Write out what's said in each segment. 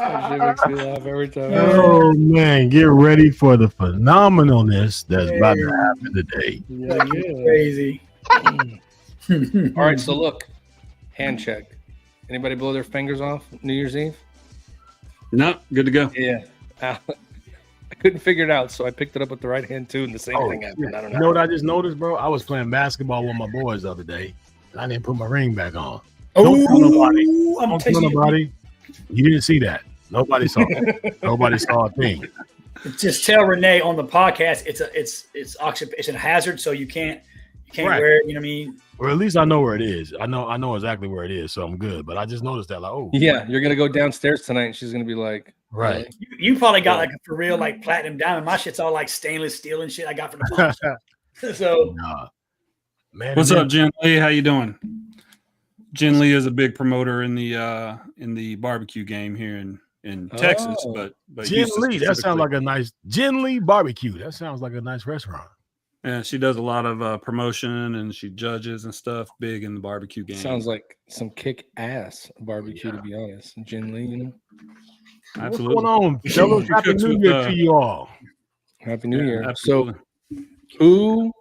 That shit makes me laugh every time. Oh man, get ready for the phenomenalness that's about to happen today. Yeah. Crazy. All right, so look, hand check. Anybody blow their fingers off New Year's Eve? No, good to go. Yeah. I couldn't figure it out, so I picked it up with the right hand too, and the same thing happened. I don't know. You know what I just noticed, bro? I was playing basketball with my boys the other day. I didn't put my ring back on. Don't tell nobody. Don't tell nobody. You didn't see that. Nobody saw it. Nobody saw a thing. Just tell Renee on the podcast it's a hazard, so you can't wear it. You know what I mean? Or at least I know where it is. I know exactly where it is, so I'm good. But I just noticed that, like, yeah, you're gonna go downstairs tonight, and she's gonna be like, right. You probably got like a for real like platinum diamond. My shit's all like stainless steel and shit. I got from the box. So, man, what's up, Jen Lee? How you doing? Jen Lee is a big promoter in the barbecue game here in Texas, but Jen Lee, that sounds like a nice Jen Lee barbecue. That sounds like a nice restaurant. Yeah, she does a lot of promotion and she judges and stuff. Big in the barbecue game. Sounds like some kick ass barbecue, to be honest. Jen Lee, you know. Absolutely. What's going on, fellas? Happy New Year to you all. Happy New Year. Absolutely. So, who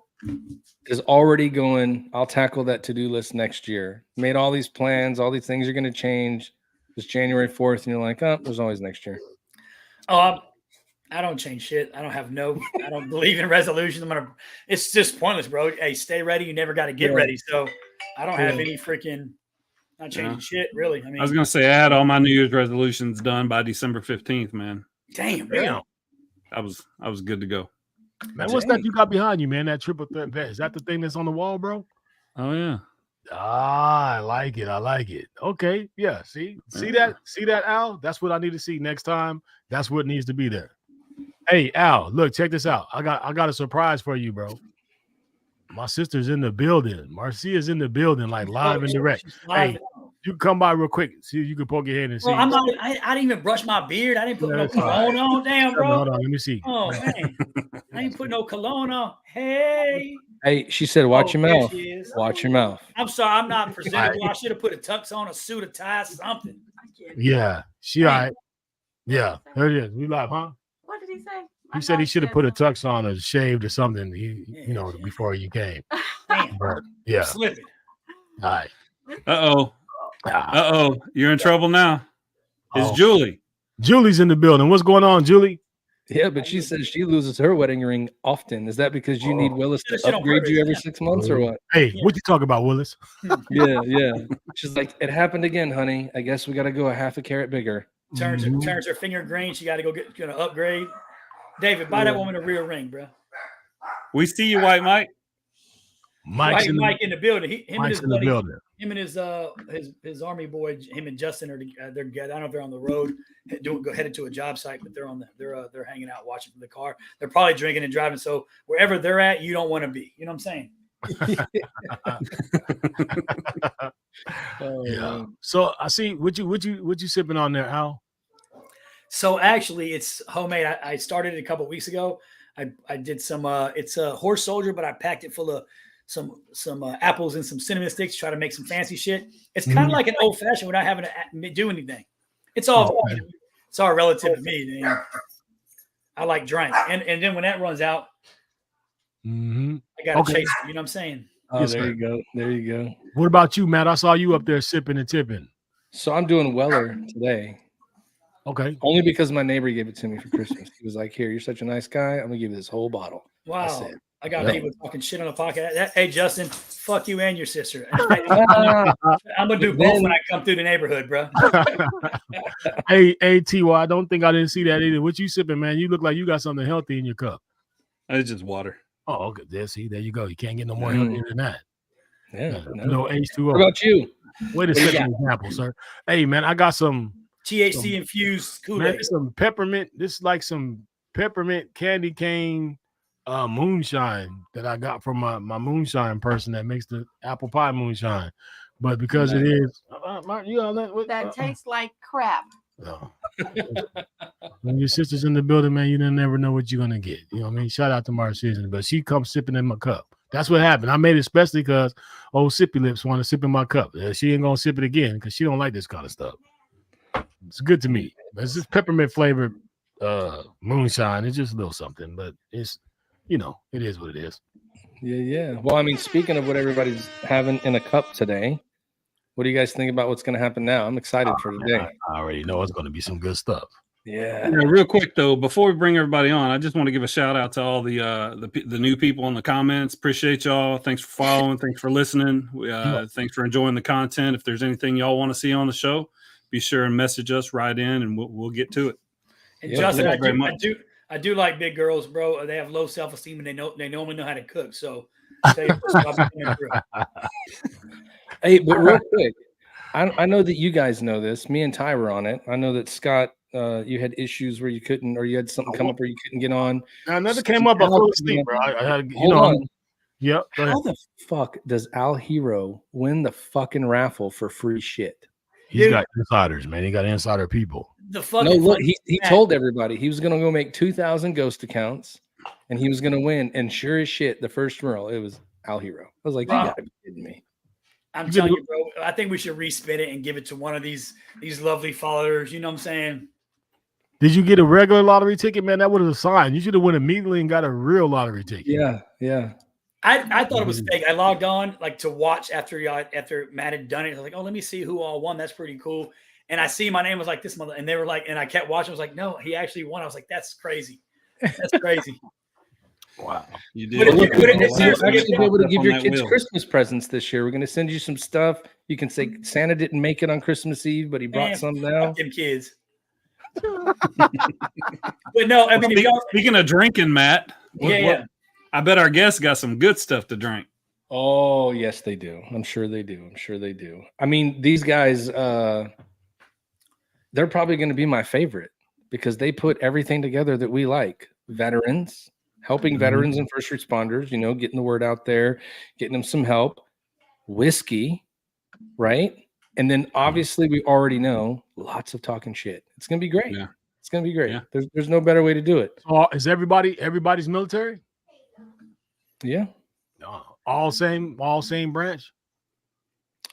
is already going, I'll tackle that to-do list next year. Made all these plans, all these things are going to change. It's January 4th, and you're like, oh, there's always next year. Oh, I don't change shit. I don't believe in resolutions. It's just pointless, bro. Hey, stay ready. You never got to get ready. So I don't have any freaking, not changing shit, really. I mean, I was going to say, I had all my New Year's resolutions done by December 15th, man. Damn. I was good to go. Man, what's that you got behind you, man? That triple threat vest. Is that the thing that's on the wall, bro? Oh, yeah. I like it. Okay. Yeah. See that, Al? That's what I need to see next time. That's what needs to be there. Hey, Al, look, check this out. I got a surprise for you, bro. My sister's in the building. Marcia's in the building, like live and direct. Hey, you come by real quick. See if you can poke your head and see. I didn't even brush my beard. I didn't put no cologne on. Damn, bro. Hold on, let me see. Oh, man. I didn't put no cologne on. Hey. Hey, she said, watch your mouth. Watch your mouth. I'm sorry. I'm not presentable. I should have put a tux on, a suit, a tie, something. Yeah. She all right. Yeah. There it is. We live, huh? What did he say? He said he should have put a tux on or shaved or something, before you came. Damn. But, yeah. Slipping. All right. Uh-oh. You're in trouble now. It's Julie. Julie's in the building. What's going on, Julie? Yeah, but she says she loses her wedding ring often. Is that because you need Willis to upgrade you every 6 months or what? Hey, what you talk about, Willis? Yeah. She's like, it happened again, honey. I guess we got to go a half a carat bigger. Turns her finger green. She got to go get an upgrade. David, buy that woman a real ring, bro. We see you, White Mike. Mike in the building. Mike's in the building. Him and his army boy, him and Justin they're together. I don't know if they're on the road, headed to a job site, but they're hanging out watching from the car. They're probably drinking and driving. So wherever they're at, you don't want to be. You know what I'm saying? Yeah. So I see what you sipping on there, Al? So actually, it's homemade. I started it a couple of weeks ago. I did some. It's a horse soldier, but I packed it full of some apples and some cinnamon sticks. Try to make some fancy shit. It's kind of like an old fashioned without having to do anything. It's all relative to me. Man. I like drink, and then when that runs out, I got to chase it. You know what I'm saying? Oh, yes, there you go. What about you, Matt? I saw you up there sipping and tipping. So I'm doing Weller today. Okay. Only because my neighbor gave it to me for Christmas. He was like, "Here, you're such a nice guy. I'm gonna give you this whole bottle." Wow. I got people talking shit on the podcast. Hey, Justin, fuck you and your sister. I'm gonna do both when I come through the neighborhood, bro. Hey, Ty, I don't think I didn't see that either. What you sipping, man? You look like you got something healthy in your cup. It's just water. Oh, okay. There you go. You can't get no more healthier than that. Yeah. No H2O. What about you? Wait a second, example, sir. Hey, man, I got some THC infused Kool-Aid. Some peppermint. This is like some peppermint candy cane moonshine that I got from my moonshine person that makes the apple pie moonshine. But because it is that tastes like crap. When your sister's in the building, man, you never know what you're gonna get. You know what I mean? Shout out to Marcia, but she comes sipping in my cup. That's what happened. I made it especially because old Sippy Lips want to sip in my cup. She ain't gonna sip it again because she don't like this kind of stuff. It's good to me. It's just peppermint flavored moonshine. It's just a little something, but it's it is what it is. Yeah. Well, I mean, speaking of what everybody's having in a cup today, what do you guys think about what's going to happen now? I'm excited for today. I already know it's going to be some good stuff. Yeah. Real quick though, before we bring everybody on, I just want to give a shout out to all the new people in the comments. Appreciate y'all. Thanks for following. Thanks for listening. Thanks for enjoying the content. If there's anything y'all want to see on the show, be sure and message us, write in, and we'll get to it. And Justin, I do like big girls, bro. They have low self-esteem and they normally know how to cook. So tell you hey, but real quick, I know that you guys know this. Me and Ty were on it. I know that Scott, you had issues where you couldn't, or you had something come up where you couldn't get on. Another came up. I fell asleep, bro. I had, Hold on. Yep. How the fuck does Al Hero win the fucking raffle for free shit? He's got insiders, man. He got insider people. The fucking look, he told everybody he was gonna go make 2,000 ghost accounts, and he was gonna win. And sure as shit, the first roll it was Al Hero. I was like, you gotta be kidding me. I'm telling you, bro. I think we should respin it and give it to one of these lovely followers. You know what I'm saying? Did you get a regular lottery ticket, man? That would have signed. You should have went immediately and got a real lottery ticket. Yeah. I thought it was fake. I logged on like to watch after Matt had done it. I was like, oh, let me see who all won. That's pretty cool. And I see my name was like this mother, and they were like, and I kept watching. I was like, no, he actually won. I was like, that's crazy. That's crazy. Wow. You did. You're actually be able to give your kids Christmas presents this year. We're going to send you some stuff. You can say Santa didn't make it on Christmas Eve, but he brought some now. Them kids. But no, I mean, speaking of drinking, Matt. Yeah. I bet our guests got some good stuff to drink. Oh, yes, they do. I'm sure they do. I mean, these guys, they're probably going to be my favorite because they put everything together that we like. Veterans, helping veterans and first responders, getting the word out there, getting them some help. Whiskey, right? And then obviously we already know lots of talking shit. It's going to be great. Yeah. It's going to be great. Yeah. There's no better way to do it. So is everybody's military? Yeah. All same branch?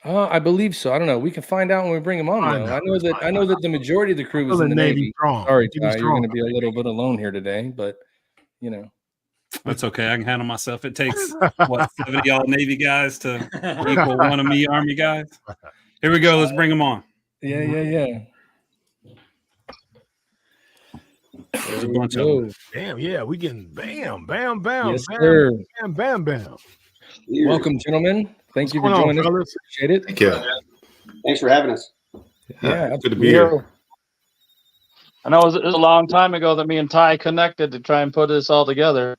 I believe so. I don't know. We can find out when we bring them on. Though. I know that the majority of the crew is in the Navy. Sorry, Ty, you're going to be a little bit alone here today, but that's okay. I can handle myself. It takes 70 y'all Navy guys to equal one of me Army guys. Here we go. Let's bring them on. Yeah. There's a bunch of them. Damn, yeah, we getting bam, bam, bam, yes, bam, sir. bam, bam. Welcome, gentlemen. Thank you for joining us. Appreciate it. Thank you. Thanks for having us. Yeah, good to be here. I know it was a long time ago that me and Ty connected to try and put this all together.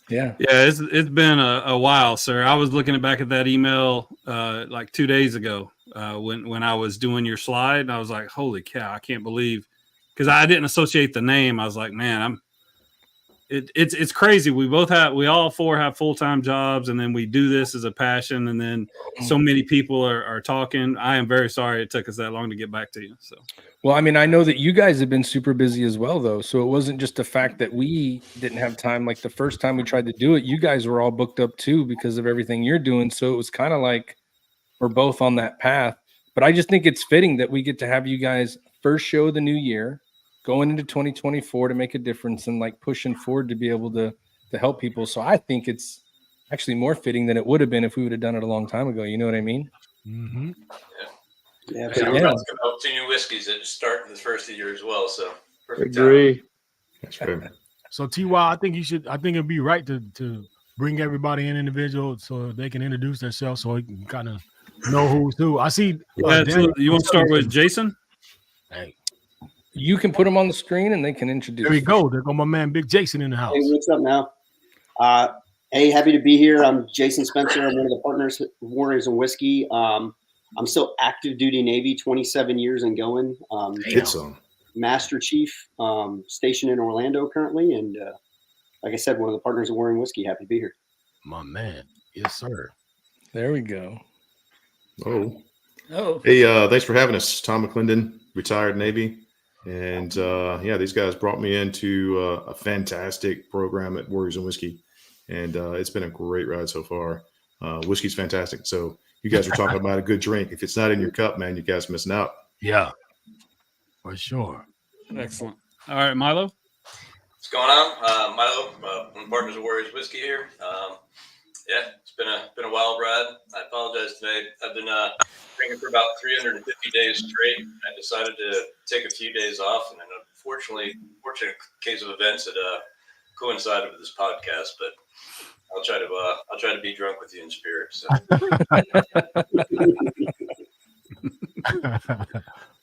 Yeah. It's been a while, sir. I was looking back at that email like 2 days ago when I was doing your slide, and I was like, holy cow, I can't believe, because I didn't associate the name. I was like, man, it's crazy. We all four have full-time jobs, and then we do this as a passion, and then so many people are talking. I am very sorry it took us that long to get back to you. So, well, I mean, I know that you guys have been super busy as well, though. So it wasn't just the fact that we didn't have time. Like the first time we tried to do it, you guys were all booked up too because of everything you're doing. So it was kind of like we're both on that path. But I just think it's fitting that we get to have you guys first show of the new year, going into 2024 to make a difference and like pushing forward to be able to help people. So I think it's actually more fitting than it would have been if we would have done it a long time ago. You know what I mean? Mm-hmm. Yeah. We're about to come out 2 new whiskeys that start the first of the year as well. So perfect. Agree. That's great. So TY, I think it'd be right to bring everybody in individual so they can introduce themselves so you can kind of know who's who. I see. You want to start with Jason? Hey. You can put them on the screen and they can introduce. There we go. There go my man, Big Jason, in the house. Hey, what's up now? Hey, happy to be here. I'm Jason Spencer. I'm one of the partners of Warriors and Whiskey. I'm still active duty Navy, 27 years and going. Master Chief, stationed in Orlando currently. And like I said, one of the partners of Warriors and Whiskey. Happy to be here. My man. Yes, sir. There we go. Oh. Hey, thanks for having us. Tom McClendon, retired Navy. And these guys brought me into a fantastic program at Warriors and Whiskey. And it's been a great ride so far. Whiskey's fantastic. So you guys are talking about a good drink. If it's not in your cup, man, you guys missing out. Yeah. For sure. Excellent. All right, Milo. What's going on? Milo, one of the partners of Warriors Whiskey here. Yeah, it's been a wild ride. I apologize today. I've been drinking for about 350 days straight. I decided to take a few days off, and then unfortunate case of events, it coincided with this podcast. But I'll try to be drunk with you in spirit. So.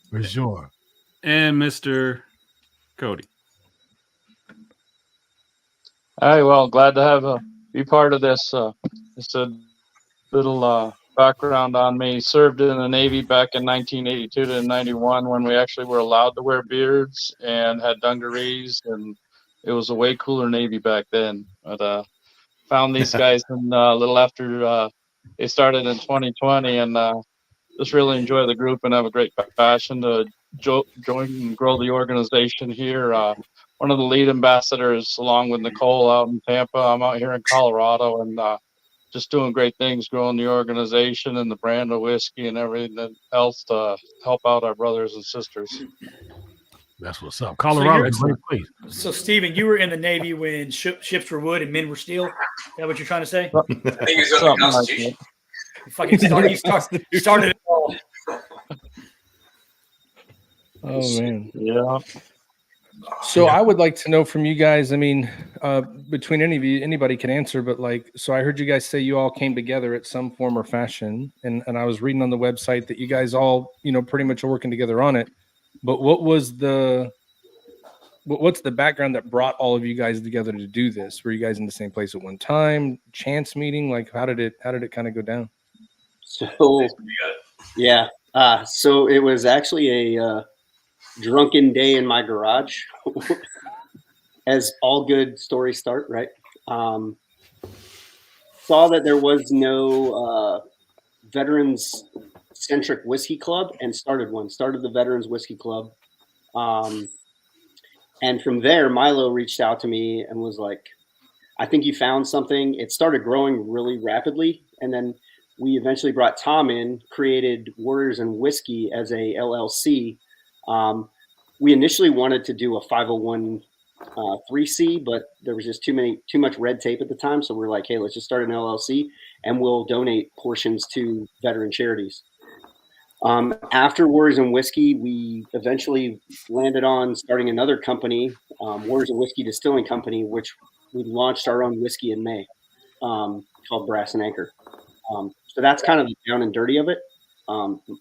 For sure. And Mr. Cody. All right, well, glad to have be part of this. Just a little background on me. Served in the Navy back in 1982 to 91 when we actually were allowed to wear beards and had dungarees, and it was a way cooler Navy back then. But found these guys in, a little after they started in 2020, and just really enjoy the group and have a great passion to join and grow the organization here. One of the lead ambassadors, along with Nicole, out in Tampa. I'm out here in Colorado, and just doing great things, growing the organization and the brand of whiskey and everything else to help out our brothers and sisters. That's what's up. Colorado is a great place. So, Steven, you were in the Navy when ships were wood and men were steel. Is that what you're trying to say? I think he's on the Constitution. You fucking started it all. Oh man. Yeah. So I would like to know from you guys, I mean, between any of you, anybody can answer, but like, so I heard you guys say you all came together at some form or fashion, and I was reading on the website that you guys all, pretty much are working together on it. But what's the background that brought all of you guys together to do this? Were you guys in the same place at one time? Chance meeting? Like, how did it kind of go down? So, yeah. So it was actually a drunken day in my garage, as all good stories start, right? Saw that there was no veterans-centric whiskey club and started the Veterans Whiskey Club. And from there, Milo reached out to me and was like, I think you found something. It started growing really rapidly. And then we eventually brought Tom in, created Warriors and Whiskey as a LLC. We initially wanted to do a 501(c), but there was just too much red tape at the time. So we're like, hey, let's just start an LLC and we'll donate portions to veteran charities. After Warriors and Whiskey, we eventually landed on starting another company, Warriors and Whiskey Distilling Company, which we launched our own whiskey in May, called Brass and Anchor. So that's kind of the down and dirty of it.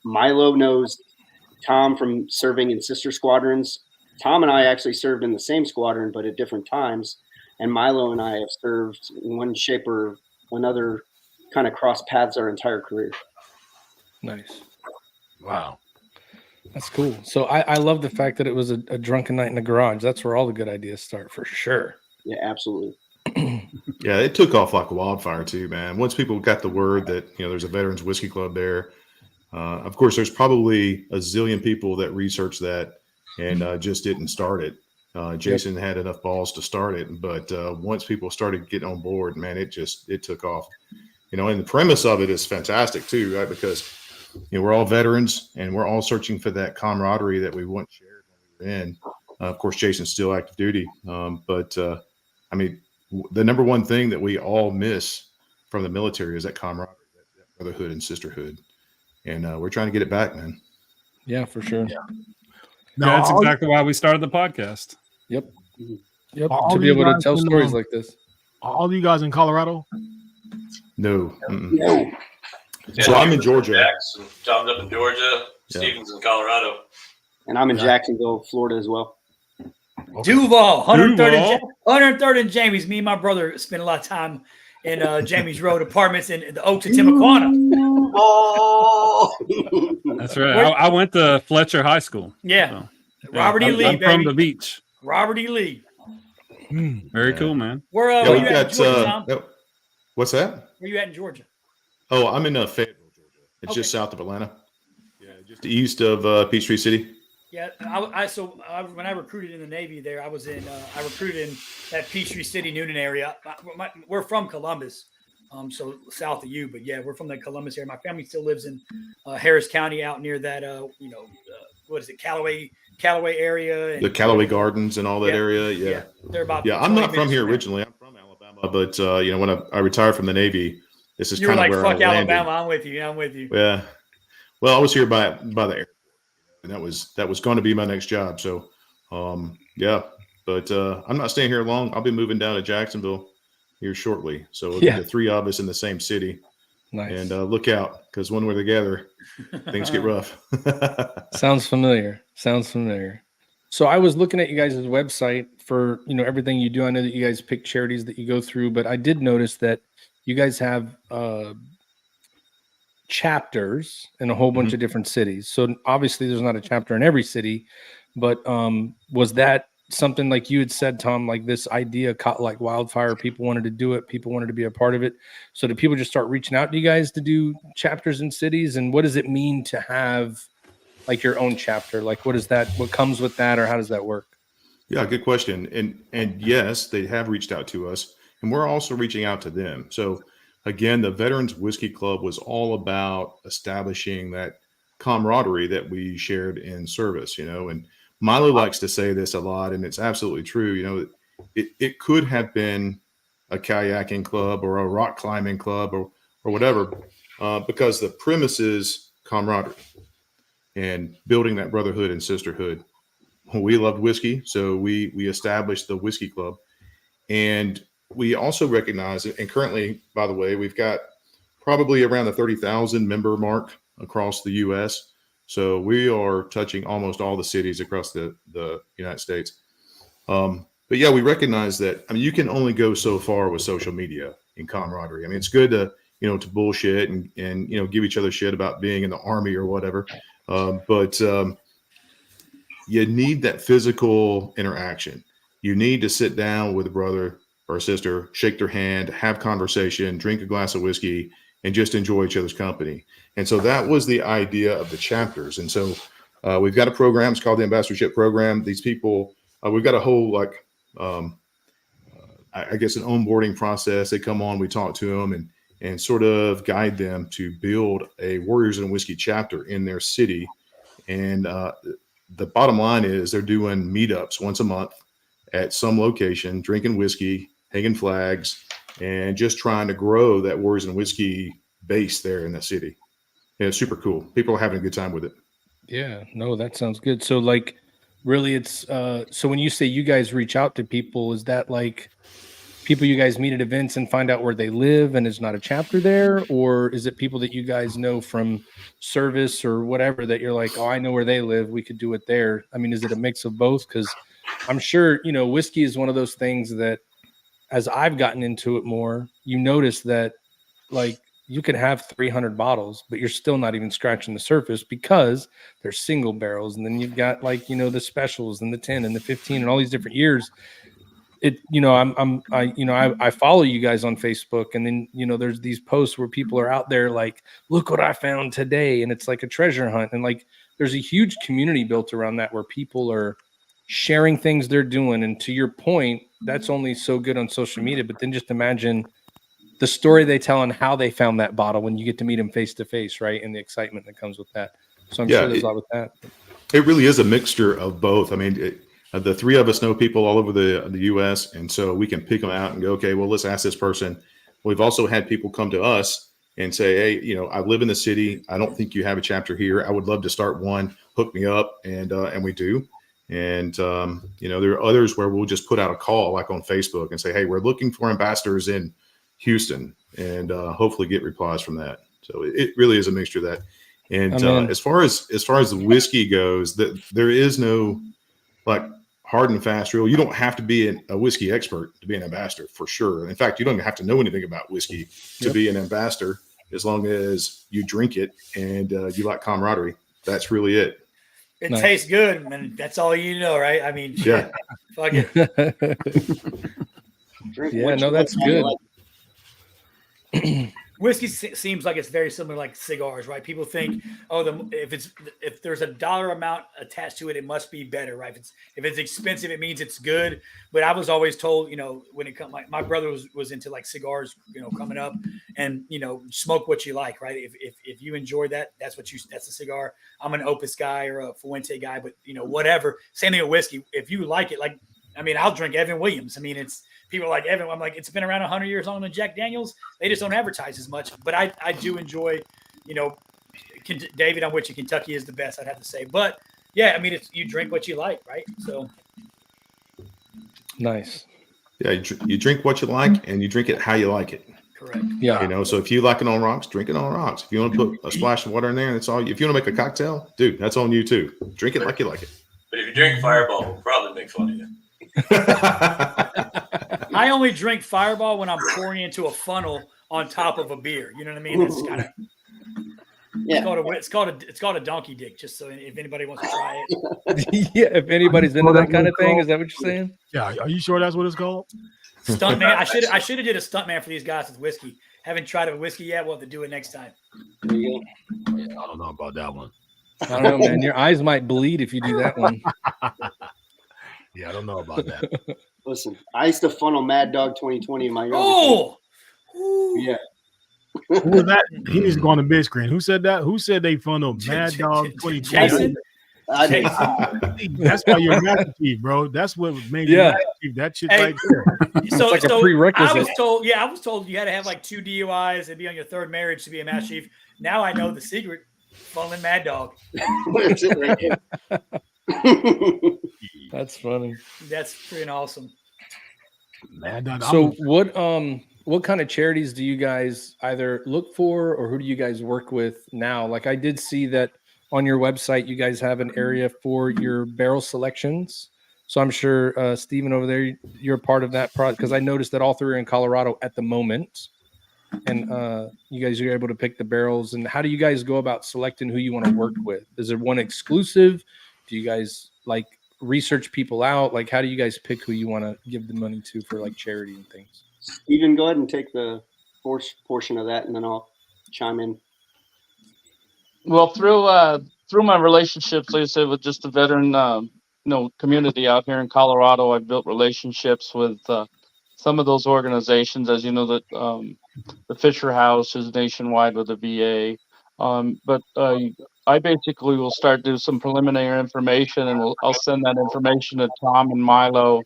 Milo knows Tom from serving in sister squadrons. Tom and I actually served in the same squadron, but at different times. And Milo and I have served in one shape or another, kind of crossed paths our entire career. Nice. Wow. That's cool. So I love the fact that it was a drunken night in the garage. That's where all the good ideas start, for sure. Yeah, absolutely. Yeah, it took off like a wildfire too, man. Once people got the word that there's a Veterans Whiskey Club there, of course, there's probably a zillion people that researched that and just didn't start it. Jason had enough balls to start it, but once people started getting on board, man, it took off. And the premise of it is fantastic too, right? Because we're all veterans and we're all searching for that camaraderie that we once shared when we were in. Of course, Jason's still active duty, but I mean, the number one thing that we all miss from the military is that camaraderie, that brotherhood and sisterhood. And we're trying to get it back, man. Yeah, for sure. Yeah. That's exactly why we started the podcast. Yep. To be able to tell stories like this. Are all you guys in Colorado? No. No. Yeah, so I'm in Georgia. Jackson. Tom's up in Georgia. Steven's in Colorado. And I'm in Jacksonville, Florida as well. Okay. Duval, 103rd and Jamie's. Me and my brother spent a lot of time in Jamie's Road apartments in the Oaks of Timaquana. Oh, that's right. I went to Fletcher High School. Yeah. So, Robert E. Lee, I'm from the beach. Robert E. Lee. Very cool, man. Where you at in Georgia, Tom? What's that? Where you at in Georgia? Oh, I'm in Fayetteville, Georgia. It's just south of Atlanta. Yeah, just east of Peachtree City. Yeah, when I recruited in the Navy there, I recruited in that Peachtree City, Noonan area. We're from Columbus, so south of you, but yeah, we're from the Columbus area. My family still lives in Harris County, out near that, what is it, Callaway area, and The Callaway Gardens and all that area. Yeah. They're about I'm 20 not from minutes here there. originally. I'm from Alabama, but when I retired from the Navy, this is You were kind of like, where I fuck landed. Alabama. I'm with you. I'm with you. Yeah. Well, I was here by the air, and that was going to be my next job. So, yeah. But I'm not staying here long. I'll be moving down to Jacksonville here shortly. So it'll be the three of us in the same city. Nice. And look out, because when we're together, things get rough. Sounds familiar. So I was looking at you guys' website for, everything you do. I know that you guys pick charities that you go through, but I did notice that you guys have chapters in a whole bunch of different cities. So obviously there's not a chapter in every city, but was that something like you had said, Tom, like this idea caught like wildfire? People wanted to do it. People wanted to be a part of it. So did people just start reaching out to you guys to do chapters in cities? And what does it mean to have like your own chapter? Like, what comes with that, or how does that work? Yeah, good question. And yes, they have reached out to us, and we're also reaching out to them. So again, the Veterans Whiskey Club was all about establishing that camaraderie that we shared in service, and Milo likes to say this a lot, and it's absolutely true. It could have been a kayaking club or a rock climbing club or whatever, because the premise is camaraderie and building that brotherhood and sisterhood. We loved whiskey, so we established the Whiskey Club. And we also recognize it. And currently, by the way, we've got probably around the 30,000 member mark across the U.S. So we are touching almost all the cities across the United States. But yeah, we recognize that. I mean, you can only go so far with social media and camaraderie. I mean, it's good to to bullshit and give each other shit about being in the Army or whatever. But you need that physical interaction. You need to sit down with a brother or a sister, shake their hand, have conversation, drink a glass of whiskey, and just enjoy each other's company. And so that was the idea of the chapters. And so we've got a program. It's called the Ambassadorship Program. These people, we've got a whole I guess an onboarding process. They come on, we talk to them and sort of guide them to build a Warriors and Whiskey chapter in their city. And the bottom line is they're doing meetups once a month at some location, drinking whiskey, hanging flags, and just trying to grow that Warriors and Whiskey base there in the city. And it's super cool. People are having a good time with it. Yeah, no, that sounds good. So like really it's so when you say you guys reach out to people, is that like people you guys meet at events and find out where they live and it's not a chapter there? Or is it people that you guys know from service or whatever that you're like, oh, I know where they live, we could do it there? I mean, is it a mix of both? Because I'm sure, whiskey is one of those things that as I've gotten into it more, you notice that like you could have 300 bottles, but you're still not even scratching the surface because there's single barrels. And then you've got like, the specials and the 10 and the 15 and all these different years. I follow you guys on Facebook, and then there's these posts where people are out there like, look what I found today, and it's like a treasure hunt, and like there's a huge community built around that where people are sharing things they're doing. And to your point, that's only so good on social media, but then just imagine the story they tell and how they found that bottle when you get to meet them face to face, right? And the excitement that comes with that. So I'm sure there's a lot with that. It really is a mixture of both. I mean, the three of us know people all over the U.S., and so we can pick them out and go, okay, well, let's ask this person. We've also had people come to us and say, hey, I live in the city. I don't think you have a chapter here. I would love to start one. Hook me up, and we do. And there are others where we'll just put out a call, like on Facebook, and say, hey, we're looking for ambassadors in Houston, and hopefully get replies from that. So it really is a mixture of that. And as far as the whiskey goes, there is no like hard and fast rule. You don't have to be a whiskey expert to be an ambassador, for sure. In fact, you don't even have to know anything about whiskey to be an ambassador, as long as you drink it and you like camaraderie. That's really it. It tastes good, and that's all you know, right? I mean, yeah. Fuck it. Yeah, no, that's good. whiskey seems like it's very similar like cigars, right? People think, oh, if there's a dollar amount attached to it, it must be better, right? If it's expensive, it means it's good. But I was always told, when it comes, my brother was into like cigars, coming up, and smoke what you like, right? If you enjoy that, that's a cigar. I'm an Opus guy or a Fuente guy, but whatever. Same thing with whiskey. If you like it, I'll drink Evan Williams. It's people like Evan. I'm like, it's been around 100 years longer than Jack Daniels. They just don't advertise as much. But I do enjoy, David, I'm with you. Kentucky is the best, I'd have to say. But yeah, you drink what you like, right? So nice. Yeah, you drink what you like, and you drink it how you like it. Correct. Yeah. So if you like it on rocks, drink it on rocks. If you want to put a splash of water in there, and it's all. If you want to make a cocktail, dude, that's on you too. Drink it like you like it. But if you drink Fireball, we'll probably make fun of you. I only drink Fireball when I'm pouring into a funnel on top of a beer. You know what I mean? It's kind of it's called a donkey dick. Just so if anybody wants to try it. Yeah, if anybody's into that kind of thing, is that what you're saying? Yeah, are you sure that's what it's called? Stuntman. I should have did a stuntman for these guys with whiskey. Haven't tried it with whiskey yet. We'll have to do it next time. Yeah, I don't know about that one. I don't know, man. Your eyes might bleed if you do that one. Yeah, I don't know about that. Listen, I used to funnel Mad Dog 2020 in my younger days. Yeah. Who was that? He needs to go on the big screen. Who said that? Who said they funneled Mad Dog 2020? Jason? That's why you're Master Chief, bro. That's what made you Master Chief. That shit right there. So, like a prerequisite. I was told you had to have like 2 DUIs and be on your 3rd marriage to be a Master Chief. Now I know the secret. Funneling Mad Dog. That's it right there. That's funny. That's freaking awesome. Mad Dog. So what kind of charities do you guys either look for, or who do you guys work with now? Like I did see that on your website, you guys have an area for your barrel selections. So I'm sure Stephen over there, you're a part of that project, because I noticed that all 3 are in Colorado at the moment. And you guys are able to pick the barrels. And how do you guys go about selecting who you want to work with? Is there one exclusive? Do you guys like research people out? Like, how do you guys pick who you want to give the money to for like charity and things? Stephen, go ahead and take the portion of that, and then I'll chime in. Well, through my relationships, like I said, with just the veteran, community out here in Colorado, I've built relationships with some of those organizations. As you know, that the Fisher House is nationwide with the VA, but I basically will start doing some preliminary information, and I'll send that information to Tom and Milo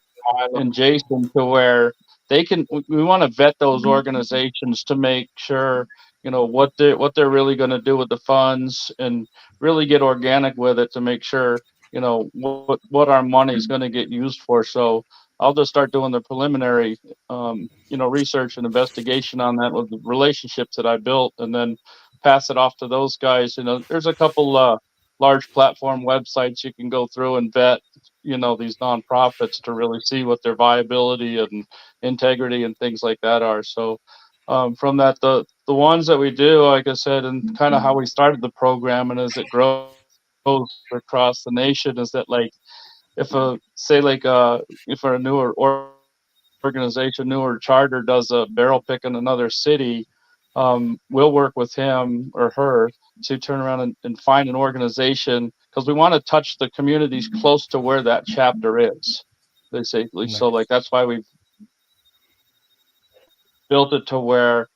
and Jason, to where we want to vet those organizations to make sure what they're really going to do with the funds, and really get organic with it to make sure what our money is going to get used for. So I'll just start doing the preliminary research and investigation on that with the relationships that I built, and then pass it off to those guys. There's a couple large platform websites you can go through and vet these nonprofits to really see what their viability and integrity and things like that are. So from that, the ones that we do, like I said, and kind of how we started the program, and as it grows across the nation, is that like if a newer organization, newer charter does a barrel pick in another city, we'll work with him or her to turn around and find an organization, because we want to touch the communities close to where that chapter is, basically. Nice. So like that's why we've built it to where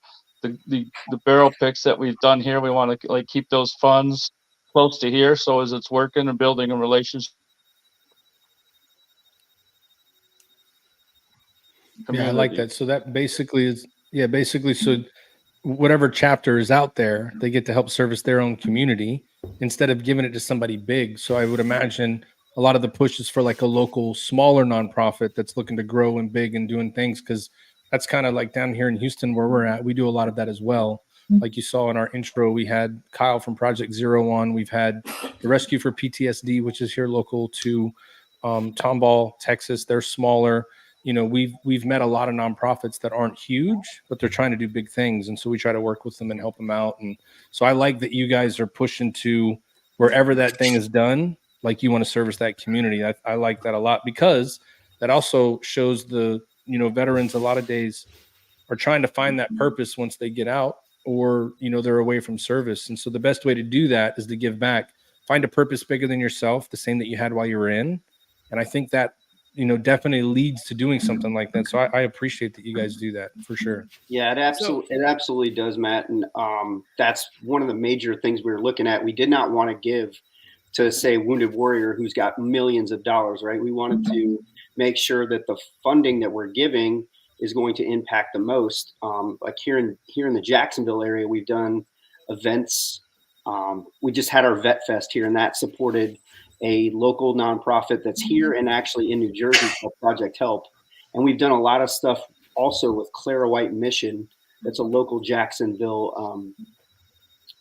the barrel picks that we've done here, we want to like keep those funds close to here, so as it's working and building a relationship. Yeah, I like that. So that basically is, so whatever chapter is out there, they get to help service their own community instead of giving it to somebody big. So I would imagine a lot of the push is for like a local, smaller nonprofit that's looking to grow and big and doing things, because that's kind of like down here in Houston where we're at. We do a lot of that as well. Like you saw in our intro, we had Kyle from Project Zero on. We've had the Rescue for PTSD, which is here local to Tomball, Texas. They're smaller. We've met a lot of nonprofits that aren't huge, but they're trying to do big things. And so we try to work with them and help them out. And so I like that you guys are pushing to wherever that thing is done, like you want to service that community. I like that a lot, because that also shows the, veterans a lot of days are trying to find that purpose once they get out. or, they're away from service. And so the best way to do that is to give back, find a purpose bigger than yourself, the same that you had while you were in. And I think that, definitely leads to doing something like that. So I appreciate that you guys do that for sure. Yeah, it absolutely does, Matt. And that's one of the major things we were looking at. We did not want to give to, say, Wounded Warrior, who's got millions of dollars, right? We wanted to make sure that the funding that we're giving is going to impact the most. Like here in the Jacksonville area, we've done events. We just had our Vet Fest here, and that supported a local nonprofit that's here and actually in New Jersey called Project Help. And we've done a lot of stuff also with Clara White Mission. That's a local Jacksonville.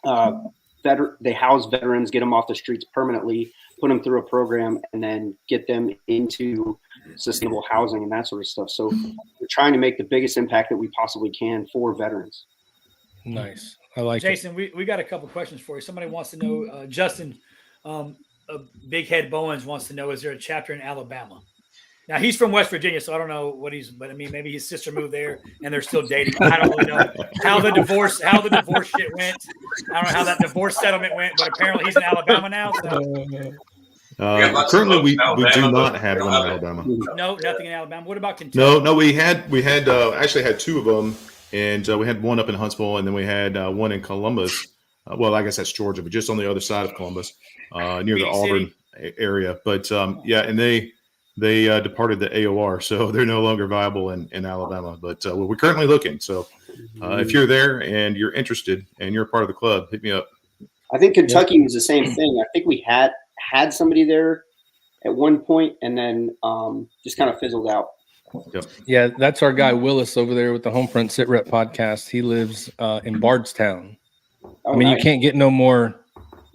They house veterans, get them off the streets permanently, put them through a program, and then get them into sustainable housing and that sort of stuff. So we're trying to make the biggest impact that we possibly can for veterans. Nice. I like Jason, we got a couple questions for you. Somebody wants to know, Justin, Big Head Bowens wants to know, is there a chapter in Alabama? Now, he's from West Virginia, so I don't know but I mean, maybe his sister moved there and they're still dating. I don't really know how the divorce shit went. I don't know how that divorce settlement went, but apparently he's in Alabama now. So. Currently, we do not have one in Alabama. No, nothing in Alabama. What about Kentucky? No, we actually had two of them, and we had one up in Huntsville, and then we had one in Columbus. Well, I guess that's Georgia, but just on the other side of Columbus, near the Auburn area. But and they departed the AOR, so they're no longer viable in Alabama. But we're currently looking. So if you're there and you're interested and you're a part of the club, hit me up. I think Kentucky was the same thing. I think we had somebody there at one point, and then just kind of fizzled out. Yep. Yeah, that's our guy Willis over there with the Homefront Sit Rep podcast. He lives in Bardstown. Oh, I mean, nice. you can't get no more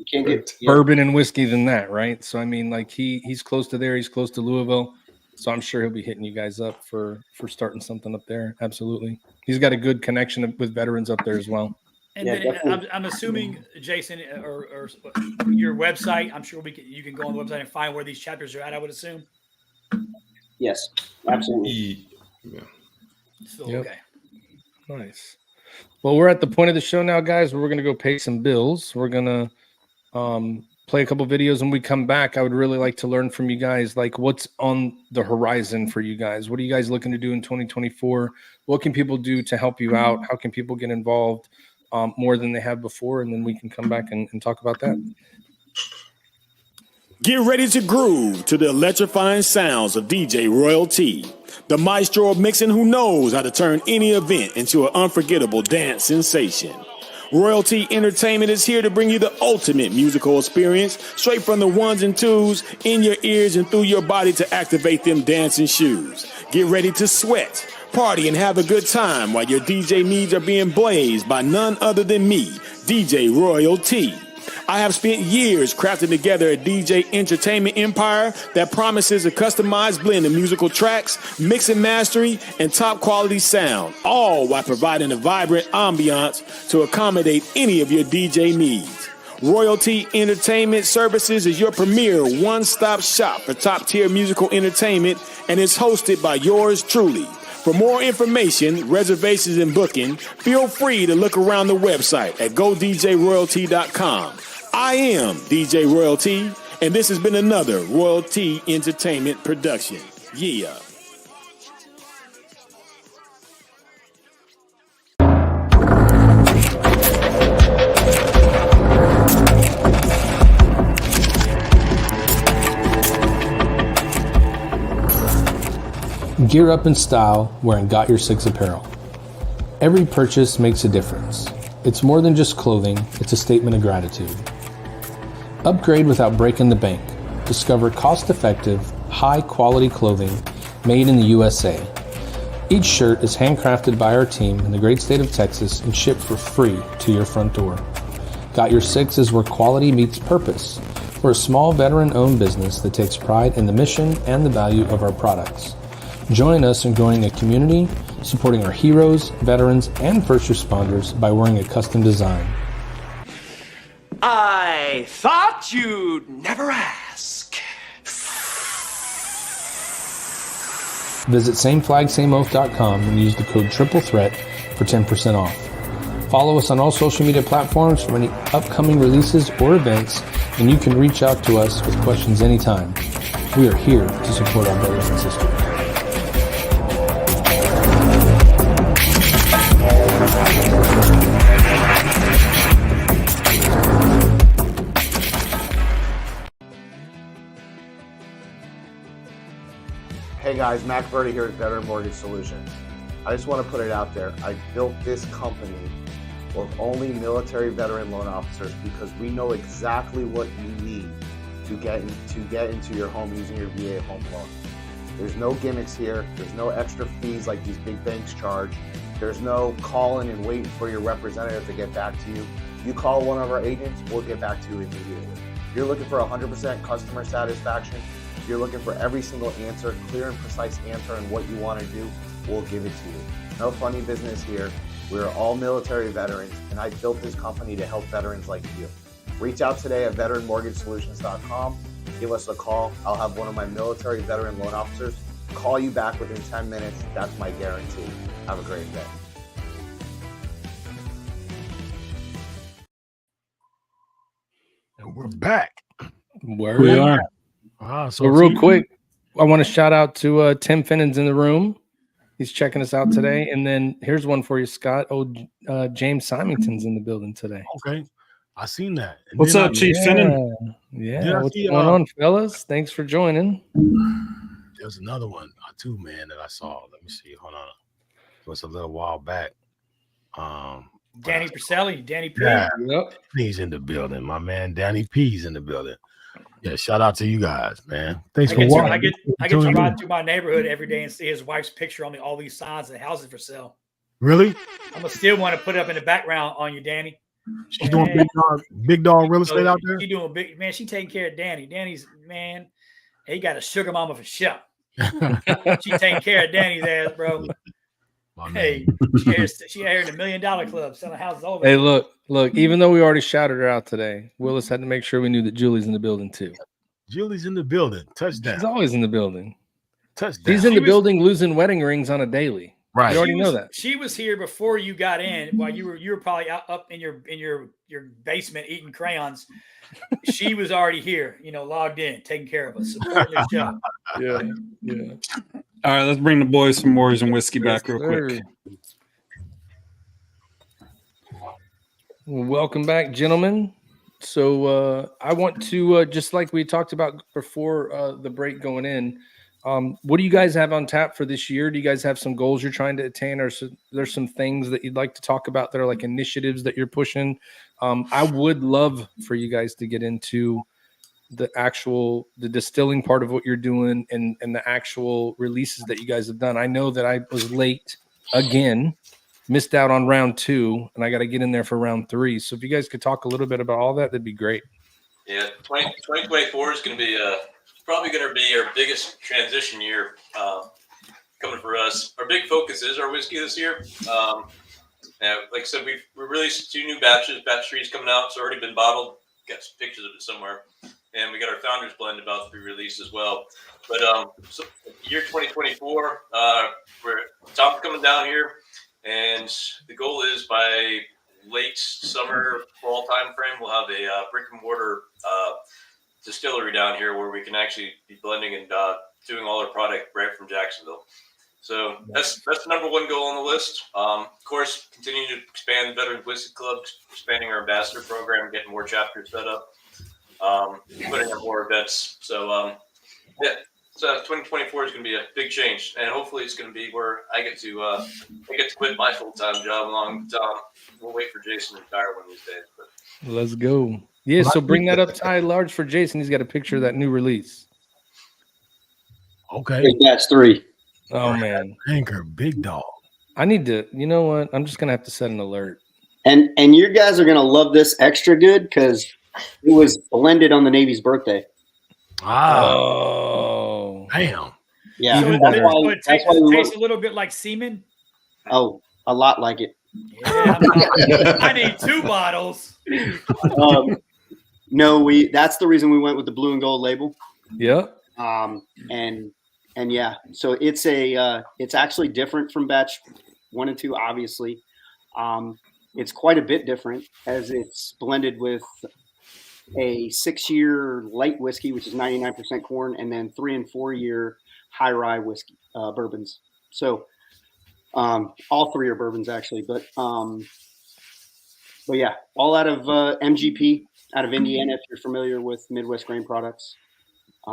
You can't get bourbon and whiskey than that, right? So I mean, like he's close to there. He's close to Louisville, so I'm sure he'll be hitting you guys up for starting something up there. Absolutely, he's got a good connection with veterans up there as well. And then I'm assuming, Jason, or your website. I'm sure you can go on the website and find where these chapters are at. I would assume. Yes, absolutely. Yeah. So, Yep. Okay. Nice. Well, we're at the point of the show now, guys, where we're going to go pay some bills. We're going to play a couple videos. When we come back, I would really like to learn from you guys, like what's on the horizon for you guys. What are you guys looking to do in 2024? What can people do to help you out? How can people get involved more than they have before? And then we can come back and talk about that. Get ready to groove to the electrifying sounds of DJ Royal T, the maestro of mixing who knows how to turn any event into an unforgettable dance sensation. Royal T Entertainment is here to bring you the ultimate musical experience straight from the ones and twos in your ears and through your body to activate them dancing shoes. Get ready to sweat, party, and have a good time while your DJ needs are being blazed by none other than me, DJ Royal T. I have spent years crafting together a DJ entertainment empire that promises a customized blend of musical tracks, mix and mastering, and top quality sound, all while providing a vibrant ambiance to accommodate any of your DJ needs. Royalty Entertainment Services is your premier one-stop shop for top-tier musical entertainment and is hosted by yours truly. For more information, reservations, and booking, feel free to look around the website at godjroyalty.com. I am DJ Royalty, and this has been another Royalty Entertainment production. Yeah. Gear up in style wearing Got Your Six apparel. Every purchase makes a difference. It's more than just clothing, it's a statement of gratitude. Upgrade without breaking the bank. Discover cost-effective, high-quality clothing made in the USA. Each shirt is handcrafted by our team in the great state of Texas and shipped for free to your front door. Got Your Six is where quality meets purpose. We're a small veteran-owned business that takes pride in the mission and the value of our products. Join us in growing a community, supporting our heroes, veterans, and first responders by wearing a custom design. I thought you'd never ask. Visit sameflagsameoath.com and use the code TRIPLETHREAT for 10% off. Follow us on all social media platforms for any upcoming releases or events, and you can reach out to us with questions anytime. We are here to support our brothers and sisters. Hey guys, Mac Verdi here at Veteran Mortgage Solutions. I just want to put it out there. I built this company with only military veteran loan officers because we know exactly what you need to get into your home using your VA home loan. There's no gimmicks here. There's no extra fees like these big banks charge. There's no calling and waiting for your representative to get back to you. You call one of our agents, we'll get back to you immediately. If you're looking for 100% customer satisfaction, if you're looking for every single answer, clear and precise answer on what you want to do, we'll give it to you. No funny business here. We're all military veterans, and I built this company to help veterans like you. Reach out today at veteranmortgagesolutions.com. Give us a call. I'll have one of my military veteran loan officers call you back within 10 minutes. That's my guarantee. Have a great day. And we're back. Word. We are. So real quick, I want to shout out to Tim Finnan's in the room. He's checking us out today. And then here's one for you, Scott. James Symington's in the building today. Okay. I seen that. And What's then up, Chief Finnan? Yeah. What's going on, fellas? Thanks for joining. There's another one too, man, that I saw. Let me see. Hold on. It was a little while back. Danny Purcelli, Danny P. Yeah, Yep. he's in the building. My man Danny P's in the building. Yeah, shout out to you guys, man. Thanks I for get to, watching. I get to ride through my neighborhood every day and see his wife's picture on all these signs and houses for sale. Really? I'm gonna still want to put it up in the background on you, Danny. She's doing big dog real estate out there. She doing big, man. She taking care of Danny. Danny's, man, he got a sugar mama for sure. She taking care of Danny's ass, bro. Hey, she aired in $1 million club selling houses all over. Hey, look. Even though we already shouted her out today, Willis had to make sure we knew that Julie's in the building too. Julie's in the building. Touchdown. She's always in the building. Touchdown. She's in the building losing wedding rings on a daily. Right. You already know that. She was here before you got in. While you were probably up in your basement eating crayons. She was already here, logged in, taking care of us, supporting the show. Yeah. All right, let's bring the boys some Warriors and whiskey back real quick. Well, welcome back, gentlemen. So I want to, just like we talked about before the break going in, what do you guys have on tap for this year? Do you guys have some goals you're trying to attain, or there's some things that you'd like to talk about that are like initiatives that you're pushing? I would love for you guys to get into the distilling part of what you're doing and the actual releases that you guys have done. I know that I was late again, missed out on round 2, and I got to get in there for round 3. So if you guys could talk a little bit about all that, that'd be great. Yeah, 2024 is going to be probably going to be our biggest transition year coming for us. Our big focus is our whiskey this year. Like I said, we released 2 new batches. Batch 3 is coming out. It's already been bottled. Got some pictures of it somewhere. And we got our Founders Blend about to be released as well. But so year 2024, Tom's coming down here. And the goal is by late summer, fall time frame, we'll have a brick and mortar distillery down here where we can actually be blending and doing all our product right from Jacksonville. So that's the number one goal on the list. Of course, continuing to expand the Veterans Whiskey Club, expanding our ambassador program, getting more chapters set up, putting on more events. So so 2024 is going to be a big change, and hopefully it's going to be where I get to quit my full-time job along with Tom. We'll wait for Jason to retire one of these days. But. Let's go. Yeah, so bring that up high large for Jason. He's got a picture of that new release. Okay. That's 3. Oh, man. Anchor, big dog. I need to, you know what? I'm just going to have to set an alert. And you guys are going to love this extra good because it was blended on the Navy's birthday. Oh. Damn. Yeah. So it tastes a little bit like semen? Oh, a lot like it. Yeah, I need 2 bottles. No, that's the reason we went with the blue and gold label. Yeah. And yeah, so it's actually different from batch 1 and 2, obviously. It's quite a bit different as it's blended with a 6-year light whiskey, which is 99% corn, and then 3 and 4 year high rye whiskey bourbons. So all 3 are bourbons actually, but yeah, all out of MGP out of Indiana. If you're familiar with Midwest Grain Products,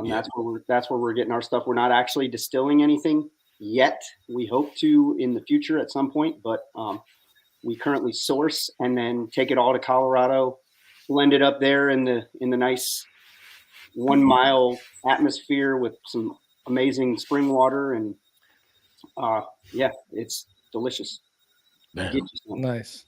that's where we're getting our stuff. We're not actually distilling anything yet. We hope to in the future at some point, but we currently source and then take it all to Colorado, blend it up there in the nice 1 mile atmosphere with some amazing spring water, and yeah, it's delicious. Nice.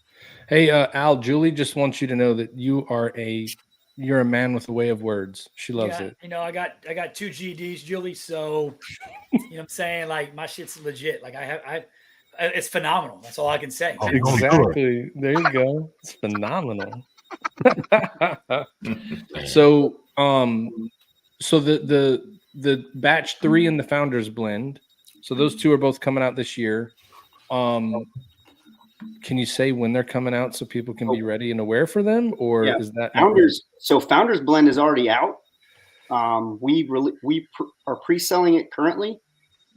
Hey, Al, Julie just wants you to know that you're a man with a way of words. She loves it. You know, I got 2 GEDs, Julie. So, you know what I'm saying? Like, my shit's legit. Like, it's phenomenal. That's all I can say. Exactly. There you go. It's phenomenal. So, the batch 3 and the Founders Blend. So those 2 are both coming out this year. Can you say when they're coming out so people can be ready and aware for them, or is that Founders? So Founders Blend is already out. We are pre-selling it currently,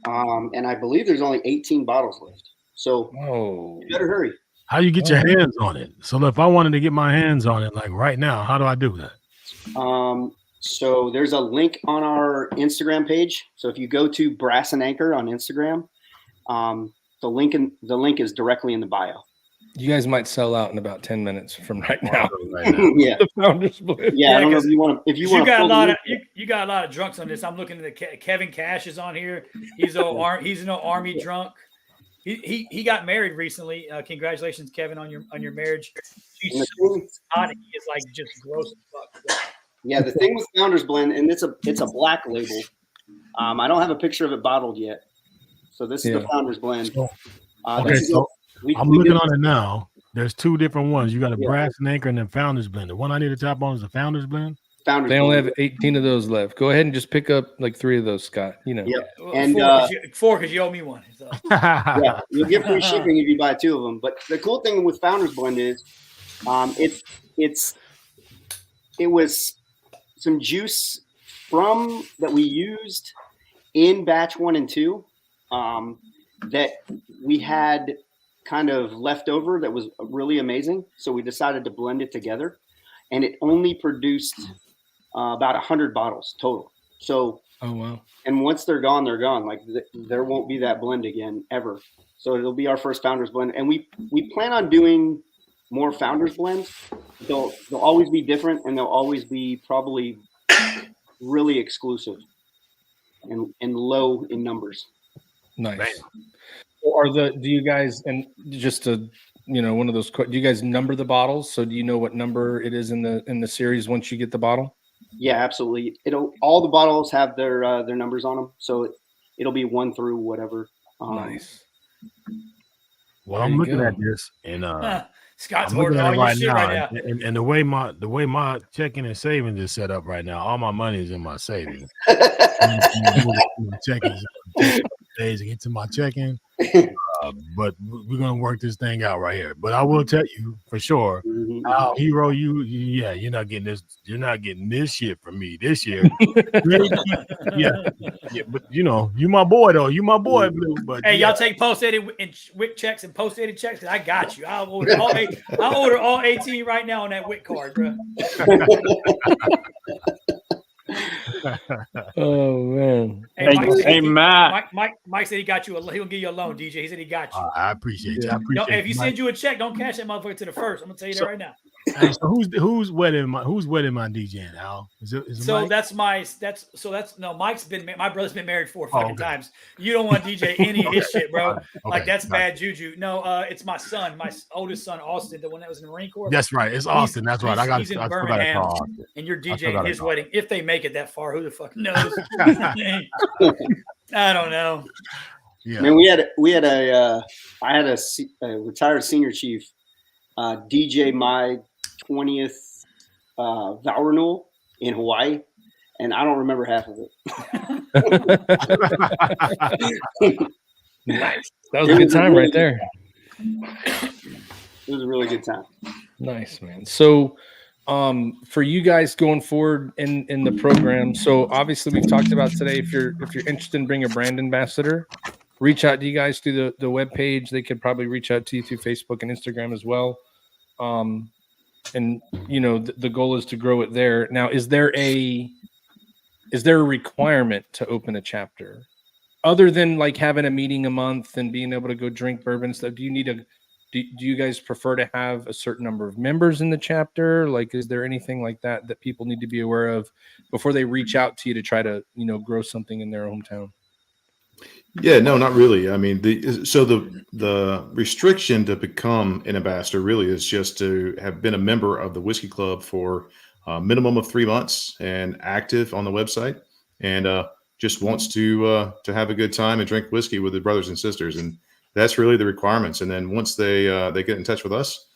and I believe there's only 18 bottles left. So you better hurry. How do you get your hands on it? So if I wanted to get my hands on it, like right now, how do I do that? So there's a link on our Instagram page. So if you go to Brass and Anchor on Instagram, the link is directly in the bio. You guys might sell out in about 10 minutes from right now. Yeah, the Founders Blend. Yeah, I don't know if you want. You got a lot of drunks on this. I'm looking at Kevin Cash is on here. He's an Army drunk. He got married recently. Congratulations, Kevin, on your marriage. She's so hot. He is like just gross as fuck. Yeah, the thing with Founders Blend, and it's a black label. I don't have a picture of it bottled yet. So this is the Founders Blend. Okay, so I'm looking on it now. There's 2 different ones. You got a Brass and Anchor and then Founders Blend. The one I need to tap on is the Founders Blend. They only have 18 of those left. Go ahead and just pick up like 3 of those, Scott. You know. Yep. And 4 because you owe me one. So. Yeah, you'll get free shipping if you buy 2 of them. But the cool thing with Founders Blend is, it was some juice from that we used in batch 1 and 2 that we had kind of left over that was really amazing. So we decided to blend it together, and it only produced about 100 bottles total. So, oh wow! And once they're gone, they're gone. Like there won't be that blend again ever. So it'll be our first Founders Blend, and we plan on doing more Founders Blends. They'll always be different, and they'll always be probably really exclusive and low in numbers. Nice. Do you guys, and just to one of those, do you guys number the bottles? So do you know what number it is in the series once you get the bottle? Yeah, absolutely. All the bottles have their numbers on them, so it'll be 1 through whatever. Nice. Well, I'm looking at this, and Scott's ordering all your shit right now. And the way my checking and savings is set up right now, all my money is in my savings. Checking days to get to my checking, but we're gonna work this thing out right here. But I will tell you for sure, Al Hero, you're not getting this. You're not getting this shit from me this year. yeah, but you my boy though. You my boy, Blue. But hey, y'all take post-dated WIC checks and post-dated checks. Cause I got you. I'll order all 18 right now on that WIC card, bro. Oh man! Hey, Matt. Mike said he got you. He'll give you a loan, DJ. He said he got you. I appreciate you. I appreciate if you send you a check, don't cash that motherfucker to the first. I'm gonna tell you that right now. Hey, so who's wedding my DJing, Al? Is it so Mike? Mike's been my brother's been married 4 fucking times. You don't want to DJ any of his shit, bro. Like that's bad juju. No, it's my son, my oldest son, Austin, the one that was in the Marine Corps. That's right. It's Austin. That's right. He's in Birmingham, and you're DJing his wedding. If they make it that far, who the fuck knows? I don't know. Yeah. Man, I had a retired senior chief DJ my 20th vow renewal in Hawaii, and I don't remember half of it. Nice. That was a good time right there. was a really good time. Nice, man. So for you guys going forward in the program, so obviously we've talked about today, if you're interested in being a brand ambassador, reach out to you guys through the webpage. They could probably reach out to you through Facebook and Instagram as well. And you know, the goal is to grow it there. Now, is there a requirement to open a chapter other than like having a meeting a month and being able to go drink bourbon and stuff? Do you guys prefer to have a certain number of members in the chapter? Like, is there anything like that that people need to be aware of before they reach out to you to try to, you know, grow something in their hometown? Yeah, no, not really. I mean, the restriction to become an ambassador really is just to have been a member of the Whiskey Club for a minimum of 3 months and active on the website, and just wants to have a good time and drink whiskey with their brothers and sisters, and that's really the requirements. And then once they get in touch with us,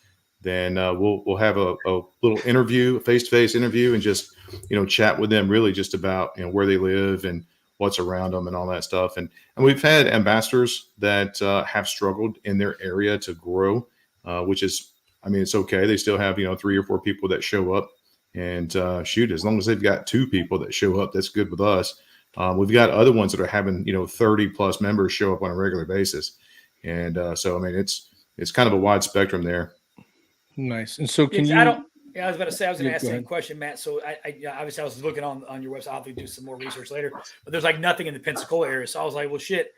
then we'll have a little interview, a face-to-face interview, and just, you know, chat with them really just about, you know, where they live and what's around them and all that stuff. And we've had ambassadors that have struggled in their area to grow, which is, I mean, it's okay. They still have, you know, 3 or 4 people that show up, and shoot, as long as they've got 2 people that show up, that's good with us. We've got other ones that are having, you know, 30 plus members show up on a regular basis. And so, I mean, it's kind of a wide spectrum there. Nice. And so can you, I was about to say, I was going to ask the same ahead. question, Matt. So I obviously I was looking on your website. I'll have to do some more research later, but there's like nothing in the Pensacola area. So I was like, well, shit.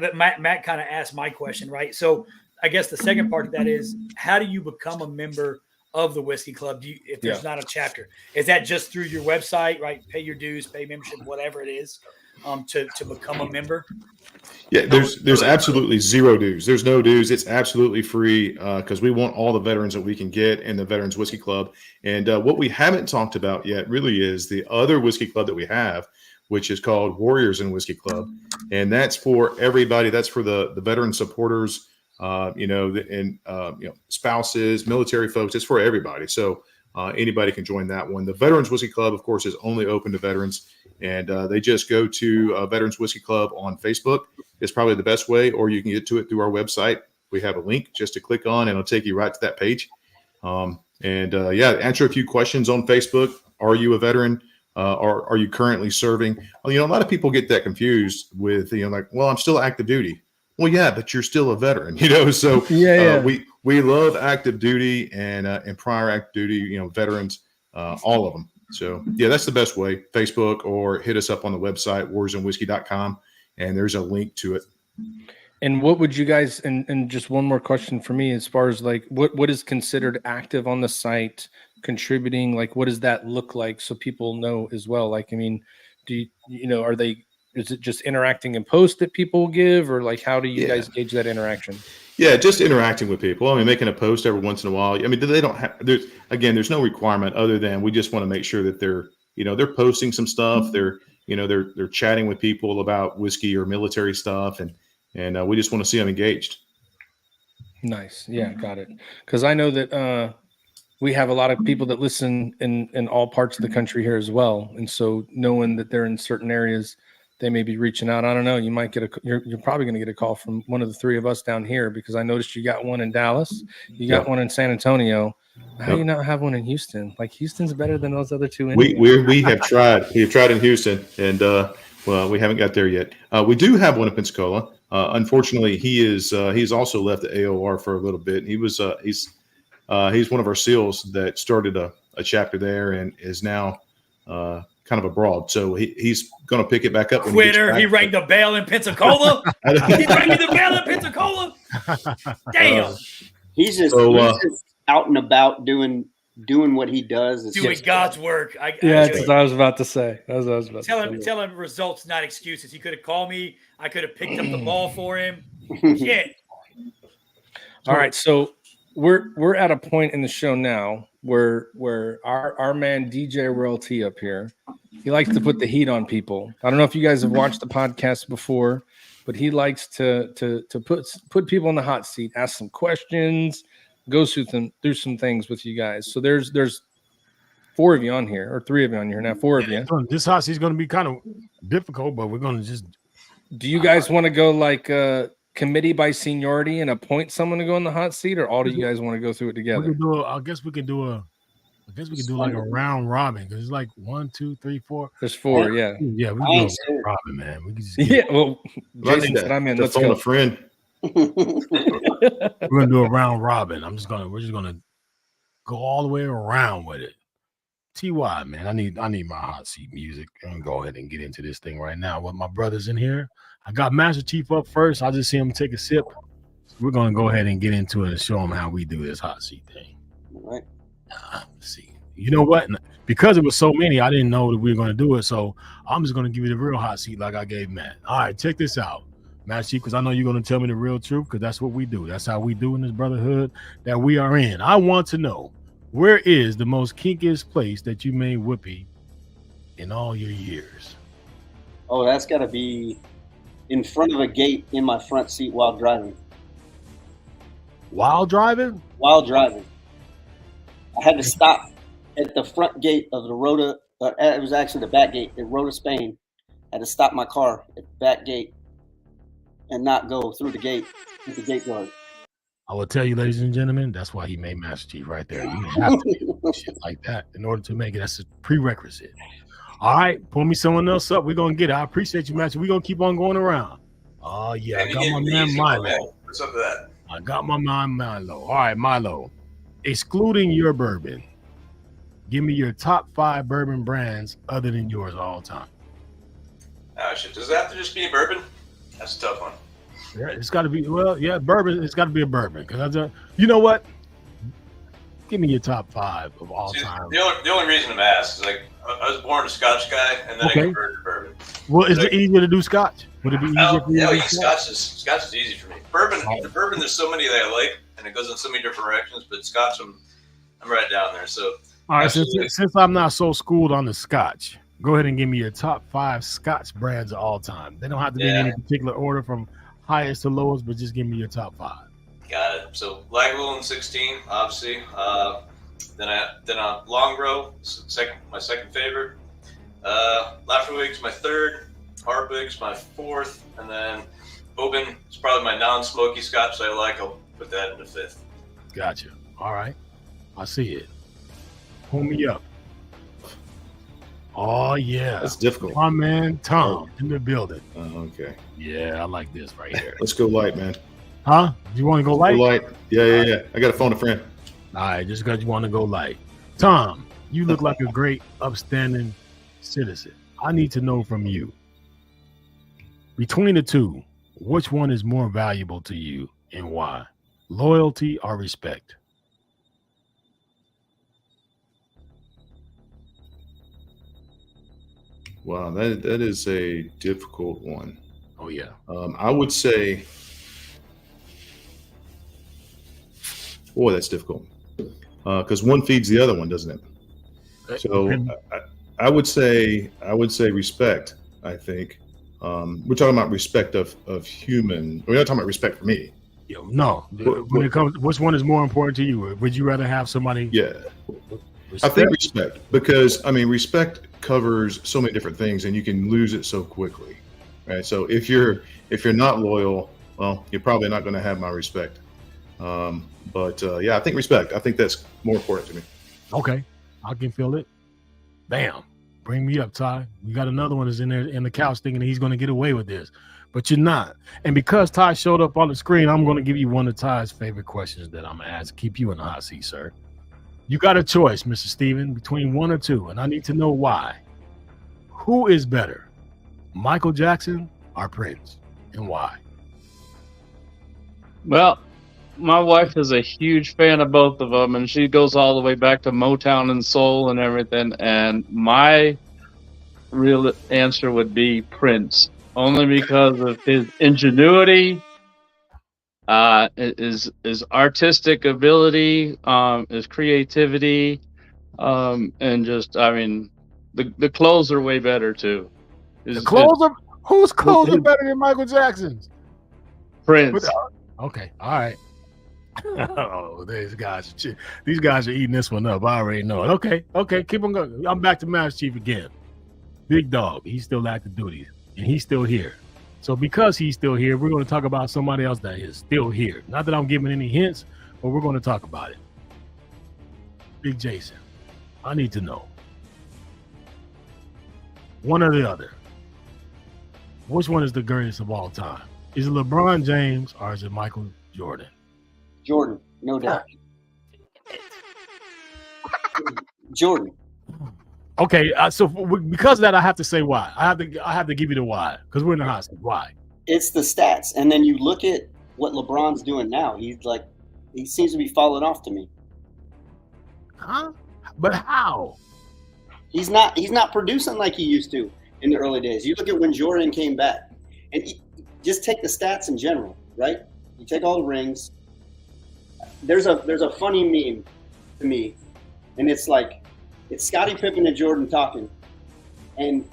But Matt kind of asked my question, right? So I guess the second part of that is, how do you become a member of the Whiskey Club? If there's not a chapter, is that just through your website, right? Pay your dues, pay membership, whatever it is, to become a member? Yeah, there's absolutely zero dues. There's no dues. It's absolutely free because we want all the veterans that we can get in the Veterans Whiskey Club. And what we haven't talked about yet really is the other whiskey club that we have, which is called Warriors and Whiskey Club. And that's for everybody. That's for the veteran supporters, you know, and you know, spouses, military folks. It's for everybody. So anybody can join that one. The Veterans Whiskey Club, of course, is only open to veterans. And they just go to Veterans Whiskey Club on Facebook. It's probably the best way, or you can get to it through our website. We have a link just to click on, and it'll take you right to that page. Yeah, answer a few questions on Facebook. Are you a veteran? Or are you currently serving? Well, you know, a lot of people get that confused with, you know, like, well, I'm still active duty. Well, yeah, but you're still a veteran, you know. So we love active duty and prior active duty, you know, veterans, all of them. So yeah, that's the best way. Facebook, or hit us up on the website, warriorsanwhiskey.com, and there's a link to it. And what would you guys, and just one more question for me, as far as like what is considered active on the site, contributing, like what does that look like, so people know as well? Like, I mean, do you know, is it just interacting in posts that people give, or like how do you guys gauge that interaction? Yeah, just interacting with people. I mean, making a post every once in a while. I mean, they don't have, there's no requirement other than we just want to make sure that they're, you know, they're posting some stuff. They're, you know, they're chatting with people about whiskey or military stuff. And we just want to see them engaged. Nice. Yeah, got it. Because I know that we have a lot of people that listen in all parts of the country here as well. And so knowing that they're in certain areas, they may be reaching out. I don't know. You might get you're probably going to get a call from one of the 3 of us down here, because I noticed you got one in Dallas, you got one in San Antonio. How do you not have one in Houston? Like, Houston's better than those other 2. We have tried. We've tried in Houston, and well, we haven't got there yet. We do have one in Pensacola. Unfortunately, he's also left the AOR for a little bit. He was he's one of our SEALs that started a chapter there and is now kind of abroad. So he's going to pick it back up. Quitter. He rang the bell in Pensacola. He rang the bell in Pensacola. Damn. He's just out and about doing what he does. Doing God's work. That's what I was about to say. Tell him results, not excuses. He could have called me. I could have picked up the ball for him. Shit. All right. So we're at a point in the show now where our man DJ Royalty up here, he likes to put the heat on people. I don't know if you guys have watched the podcast before, but he likes to put people in the hot seat, ask some questions, go through some things with you guys. So there's 4 of you on here, or 3 of you on here now. 4 of you. This hot seat's going to be kind of difficult, but we're going to just. Do you guys want to go like committee by seniority and appoint someone to go in the hot seat, or all do you guys want to go through it We together? could do. I guess we could do like a round robin because it's like 1, 2, 3, 4. There's 4, yeah. Yeah, we I can do ain't a scared. round robin, man. We can just Yeah, well, I Jason need said I'm in. to Let's phone go. a friend. we're gonna do a round robin. We're just gonna go all the way around with it. TY, man, I need my hot seat music. I'm gonna go ahead and get into this thing right now. With my brothers in here, I got Master Chief up first. I just see him take a sip. So we're gonna go ahead and get into it and show him how we do this hot seat thing. All right. Let's see. You know what? Because it was so many, I didn't know that we were gonna do it. So I'm just gonna give you the real hot seat like I gave Matt. All right, check this out. Master Chief, because I know you're going to tell me the real truth, because that's what we do. That's how we do in this brotherhood that we are in. I want to know, where is the most kinkiest place that you made whoopee in all your years? Oh, that's got to be in front of a gate in my front seat while driving. While driving? While driving. I had to stop at the front gate of the Rota. It was actually the back gate at Rota, Spain. I had to stop my car at the back gate and not go through the gate with the gate guard. I will tell you, ladies and gentlemen, that's why he made Master Chief right there. You have to do shit like that in order to make it. That's a prerequisite. All right, pull me someone else up. We're going to get it. I appreciate you, Master. We're going to keep on going around. Oh, yeah. I got my man Milo. What's up with that? I got my man Milo. All right, Milo. Excluding your bourbon, give me your top 5 bourbon brands other than yours all time. Oh, shit. Does it have to just be bourbon? That's a tough one. Yeah, it's got to be, bourbon. It's got to be a bourbon. Because you know what? Give me your top 5 of all time. The only reason I'm asked is, like, I was born a Scotch guy, and then I converted to bourbon. Well, is it easier to do Scotch? Would it be easier for you to do Scotch is easy for me. Bourbon, the bourbon, there's so many that I like, and it goes in so many different directions, but Scotch, I'm right down there. So, all right, since I'm not so schooled on the Scotch, go ahead and give me your top 5 Scotch brands of all time. They don't have to be in any particular order from highest to lowest, but just give me your top 5. Got it. So Lagavulin 16, obviously. Then a Longrow, my second favorite. Lafroig's my third. Harbig's my fourth, and then Oban is probably my non-smoky Scotch that I like. I'll put that in the 5th. Gotcha. All right, I see it. Pull me up. Oh yeah, that's difficult. My man Tom in the building. Okay. Yeah, I like this right here. Let's go light, man. Huh? You want to go light? Go light. Yeah. I got to phone a friend. All right, just because you want to go light. Tom, you look like a great, upstanding citizen. I need to know from you, between the two, which one is more valuable to you and why? Loyalty or respect? Wow, that is a difficult one. Oh yeah. I would say, boy, that's difficult. Because one feeds the other one, doesn't it? So I would say respect. I think we're talking about respect of human. We're not talking about respect for me. No. When it comes, which one is more important to you? Would you rather have somebody? Yeah. I think respect, because I mean respect covers so many different things, and you can lose it so quickly, right? So if you're not loyal, well, you're probably not going to have my respect. But I think respect. I think that's more important to me. Okay, I can feel it. Bam, bring me up, Ty. We got another one that's in there in the couch thinking he's going to get away with this, but you're not. And because Ty showed up on the screen, I'm going to give you one of Ty's favorite questions that I'm going to ask. Keep you in the hot seat, sir. You got a choice, Mr. Steven, between 1 or 2, and I need to know why. Who is better, Michael Jackson or Prince, and why? Well, my wife is a huge fan of both of them, and she goes all the way back to Motown and soul and everything. And my real answer would be Prince, only because of his ingenuity, his artistic ability, his creativity, and just, I mean, the clothes are way better too. Whose clothes are better than Michael Jackson's? Prince. Okay, all right. Oh, these guys are eating this one up. I already know it. Okay, keep on going. I'm back to Master Chief again. Big Dog, he's still active duty, and he's still here. So because he's still here, we're going to talk about somebody else that is still here. Not that I'm giving any hints, but we're going to talk about it. Big Jason, I need to know. One or the other. Which one is the greatest of all time? Is it LeBron James or is it Michael Jordan? Jordan, no doubt. Jordan. Okay, so because of that, I have to say why. I have to give you the why because we're in the hot seat. Why? It's the stats, and then you look at what LeBron's doing now. He seems to be falling off to me. Huh? But how? He's not producing like he used to in the early days. You look at when Jordan came back, and just take the stats in general, right? You take all the rings. There's a funny meme to me, and it's like it's Scottie Pippen and Jordan talking, and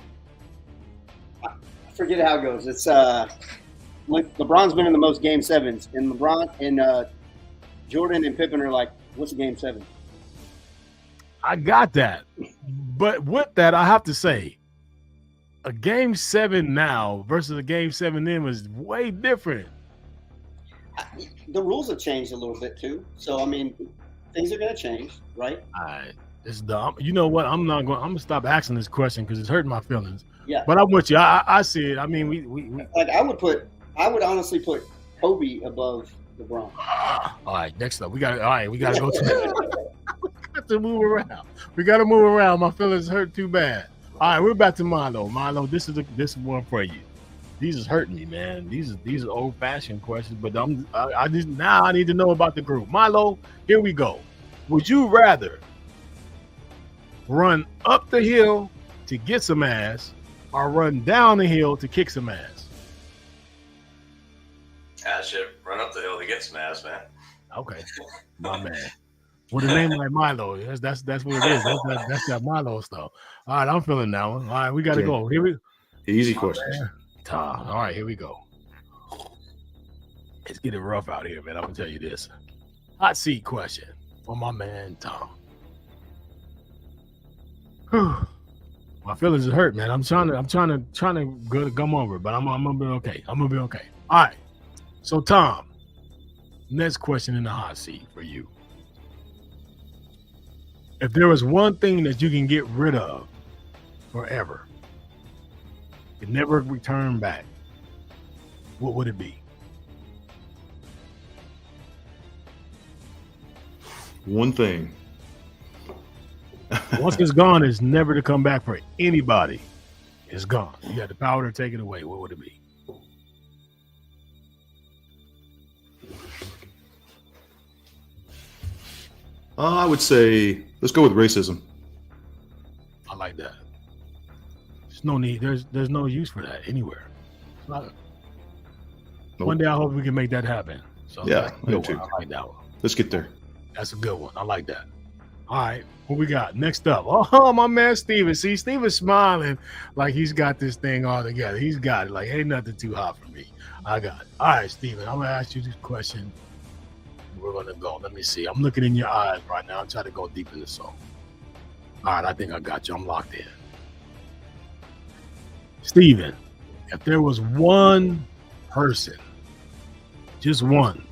I forget how it goes. It's like LeBron's been in the most game sevens, and Jordan and Pippen are like, "What's a game 7?" I got that, but with that, I have to say, a game 7 now versus a game 7 then was way different. The rules have changed a little bit too, so I mean, things are going to change, right? All right, it's dumb. You know what? I'm gonna stop asking this question because it's hurting my feelings. Yeah, but I'm with you. I see it. I mean, we like I would honestly put Kobe above LeBron. All right, next up, we got to go to. To move around. We got to move around. My feelings hurt too bad. All right, we're back to Milo. Milo, this is one for you. These is hurting me, man. These are old fashioned questions, but I need to know about the group. Milo, here we go. Would you rather run up the hill to get some ass or run down the hill to kick some ass? I should run up the hill to get some ass, man. Okay, my man. With a name like Milo, that's what it is. That's that Milo stuff. All right, I'm feeling that one. All right, we got to go. Here we Easy questions. Tom. All right, here we go. It's getting rough out here, man. I'm gonna tell you this. Hot seat question for my man Tom. My feelings are hurt, man. I'm trying to go to come over, but I'm gonna be okay. I'm gonna be okay. All right. So Tom, next question in the hot seat for you. If there was one thing that you can get rid of forever, it never return back, what would it be? One thing. Once it's gone, it's never to come back for anybody. It's gone. You got the power to take it away. What would it be? I would say let's go with racism. I like that. There's no need. There's no use for that anywhere. Nope. One day I hope we can make that happen. So yeah, me too. I like that one. Let's get there. That's a good one. I like that. All right, what we got next up? Oh, my man Steven. See, Steven's smiling like he's got this thing all together. He's got it. Like ain't nothing too hot for me. I got it. All right, Steven. I'm gonna ask you this question. We're gonna go. Let me see. I'm looking in your eyes right now. I'm trying to go deep in the soul. All right, I think I got you. I'm locked in. Steven, if there was one person, just one,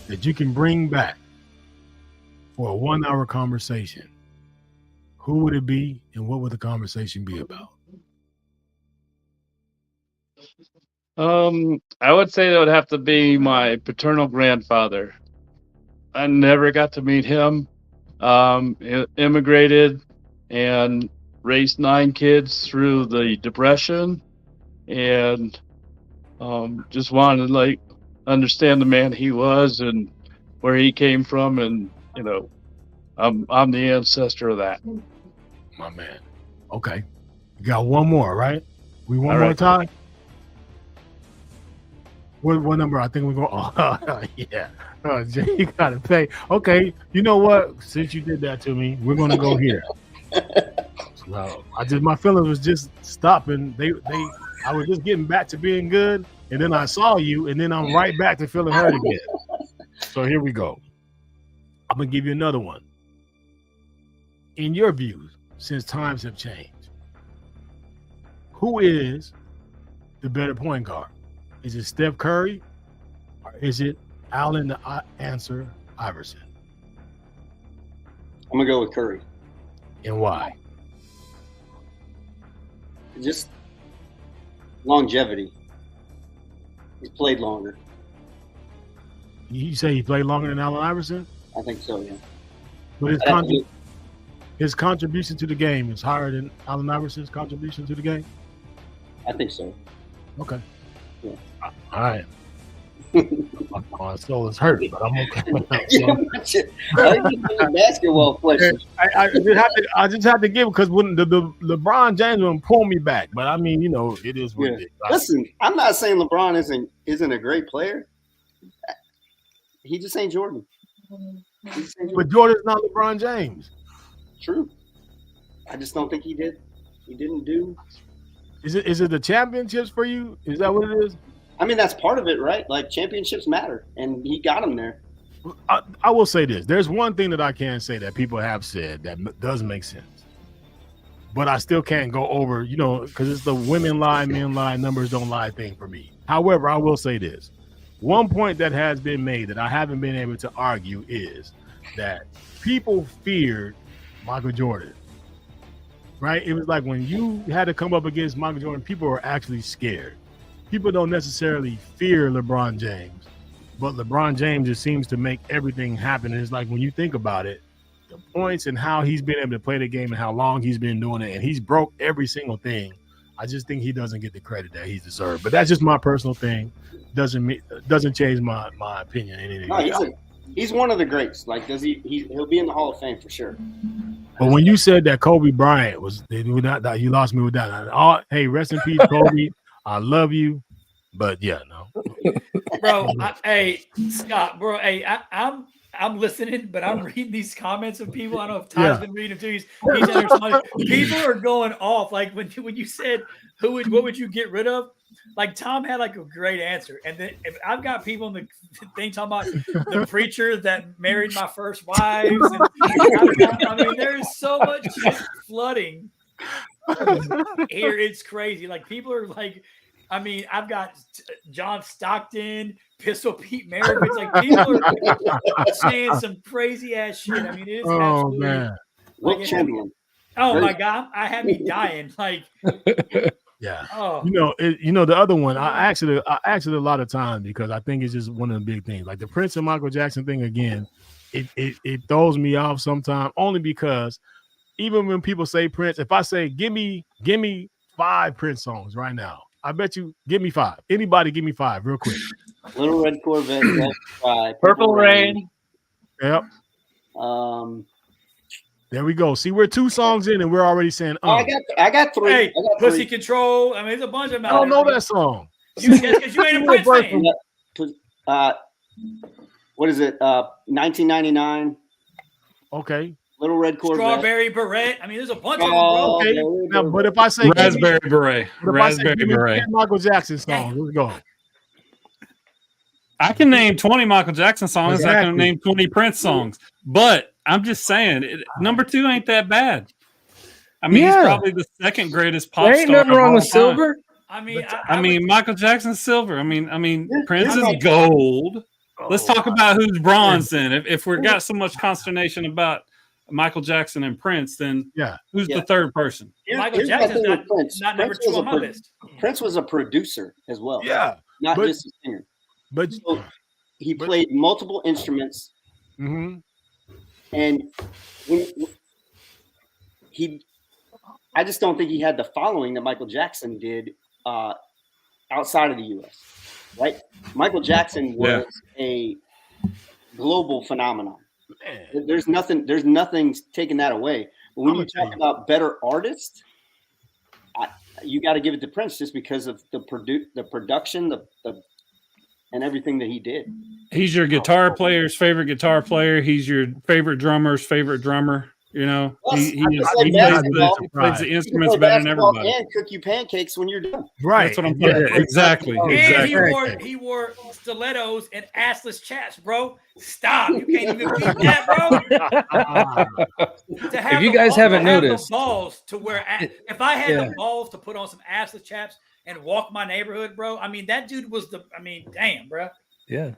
that you can bring back for a 1 hour conversation, who would it be and what would the conversation be about? I would say that would have to be my paternal grandfather. I never got to meet him. Immigrated and raised 9 kids through the Depression, and just wanted to like understand the man he was and where he came from, and you know, I'm the ancestor of that. My man. Okay, you got one more, right? We one All more right. time. What number? I think we're going. Oh, yeah. Oh, Jay, you gotta pay. Okay, you know what? Since you did that to me, we're gonna go here. So, my feelings was just stopping. I was just getting back to being good, and then I saw you, and then I'm right back to feeling hurt again. So here we go. I'm gonna give you another one. In your views, since times have changed, who is the better point guard? Is it Steph Curry or is it Allen the answer Iverson? I'm gonna go with Curry. And why? Just longevity. He's played longer. You say he played longer than Allen Iverson? I think so, yeah. But his contribution to the game is higher than Allen Iverson's contribution to the game? I think so. Okay. Yeah. All right. My soul is hurt, but I'm okay. Basketball question. I just have to give because when the LeBron James one pull me back, but I mean, it is what it is. Listen, I'm not saying LeBron isn't a great player. He just ain't Jordan. But Jordan's not LeBron James. True. I just don't think he did. He didn't do. Is it the championships for you? Is that what it is? I mean, that's part of it, right? Like championships matter, and he got them there. I will say this. There's one thing that I can say that people have said that does make sense. But I still can't go over, because it's the women lie, men lie, numbers don't lie thing for me. However, I will say this. One point that has been made that I haven't been able to argue is that people feared Michael Jordan, right? It was like when you had to come up against Michael Jordan, people were actually scared. People don't necessarily fear LeBron James, but LeBron James just seems to make everything happen. And it's like when you think about it, the points and how he's been able to play the game and how long he's been doing it, and he's broke every single thing. I just think he doesn't get the credit that he's deserved. But that's just my personal thing. Doesn't change my opinion in any way. No, he's one of the greats. Like, he'll be in the Hall of Fame for sure. But when you said that Kobe Bryant you lost me with that. Hey, rest in peace, Kobe. I love you, but yeah, no. Bro, hey, Scott, bro, hey, I'm listening, but I'm reading these comments of people. I don't know if Ty's been reading them too. He's people are going off. Like when you said what would you get rid of? Like Tom had like a great answer, and then if I've got people in the thing talking about the preacher that married my first wives. And, I mean, there's so much shit flooding here. It's crazy. Like people are like, I mean, I've got John Stockton, Pistol Pete Maravich. Like people are saying some crazy ass shit. I mean, it is absolutely. Man. Wilt Chamberlain. Oh my God, I had me dying. Like. Yeah. Oh. The other one, I asked it a lot of times because I think it's just one of the big things. Like the Prince and Michael Jackson thing again, it throws me off sometimes only because even when people say Prince, if I say give me 5 Prince songs right now, I bet you give me 5. Anybody give me 5 real quick. Little Red Corvette, Purple Rain. Yep. There we go. See, we're 2 songs in and we're already saying, I got 3. Hey, I got Pussy 3. Control. I mean, there's a bunch of them. I don't know that song. Because you ain't a Prince fan. What is it? 1999. Okay. Little Red Corvette. Strawberry Beret. I mean, there's a bunch of them, bro. Okay. Now, but if I say Raspberry Beret. Raspberry Beret. Michael Jackson songs, let's go. I can name 20 Michael Jackson songs. Exactly. I can name 20 Prince songs. But I'm just saying, number 2 ain't that bad. I mean, he's probably the second greatest pop There ain't star. nothing wrong with Silver. I mean, I mean, Michael Jackson's silver. I mean, Prince is gold. Let's talk about who's bronze then. If we've got so much consternation about Michael Jackson and Prince, then who's the third person? Michael Jackson's not number 2 on my list. Prince was a producer as well. Yeah. Not just a singer. But so he played multiple instruments. Mm-hmm. And I just don't think he had the following that Michael Jackson did outside of the U.S. Right? Michael Jackson was a global phenomenon. There's nothing taking that away. But when you talk about better artists, you got to give it to Prince just because of the production, and everything that he did. He's your guitar player's favorite guitar player. He's your favorite drummer's favorite drummer. You know, he plays the instruments better than everybody. And cook you pancakes when you're done. Right. That's what I'm saying. Exactly. And he wore stilettos and assless chaps, bro. Stop. You can't even beat that, bro. If you guys haven't noticed, the balls to wear if I had the balls to put on some assless chaps, and walk my neighborhood, bro. I mean, that dude was damn, bro. Yeah.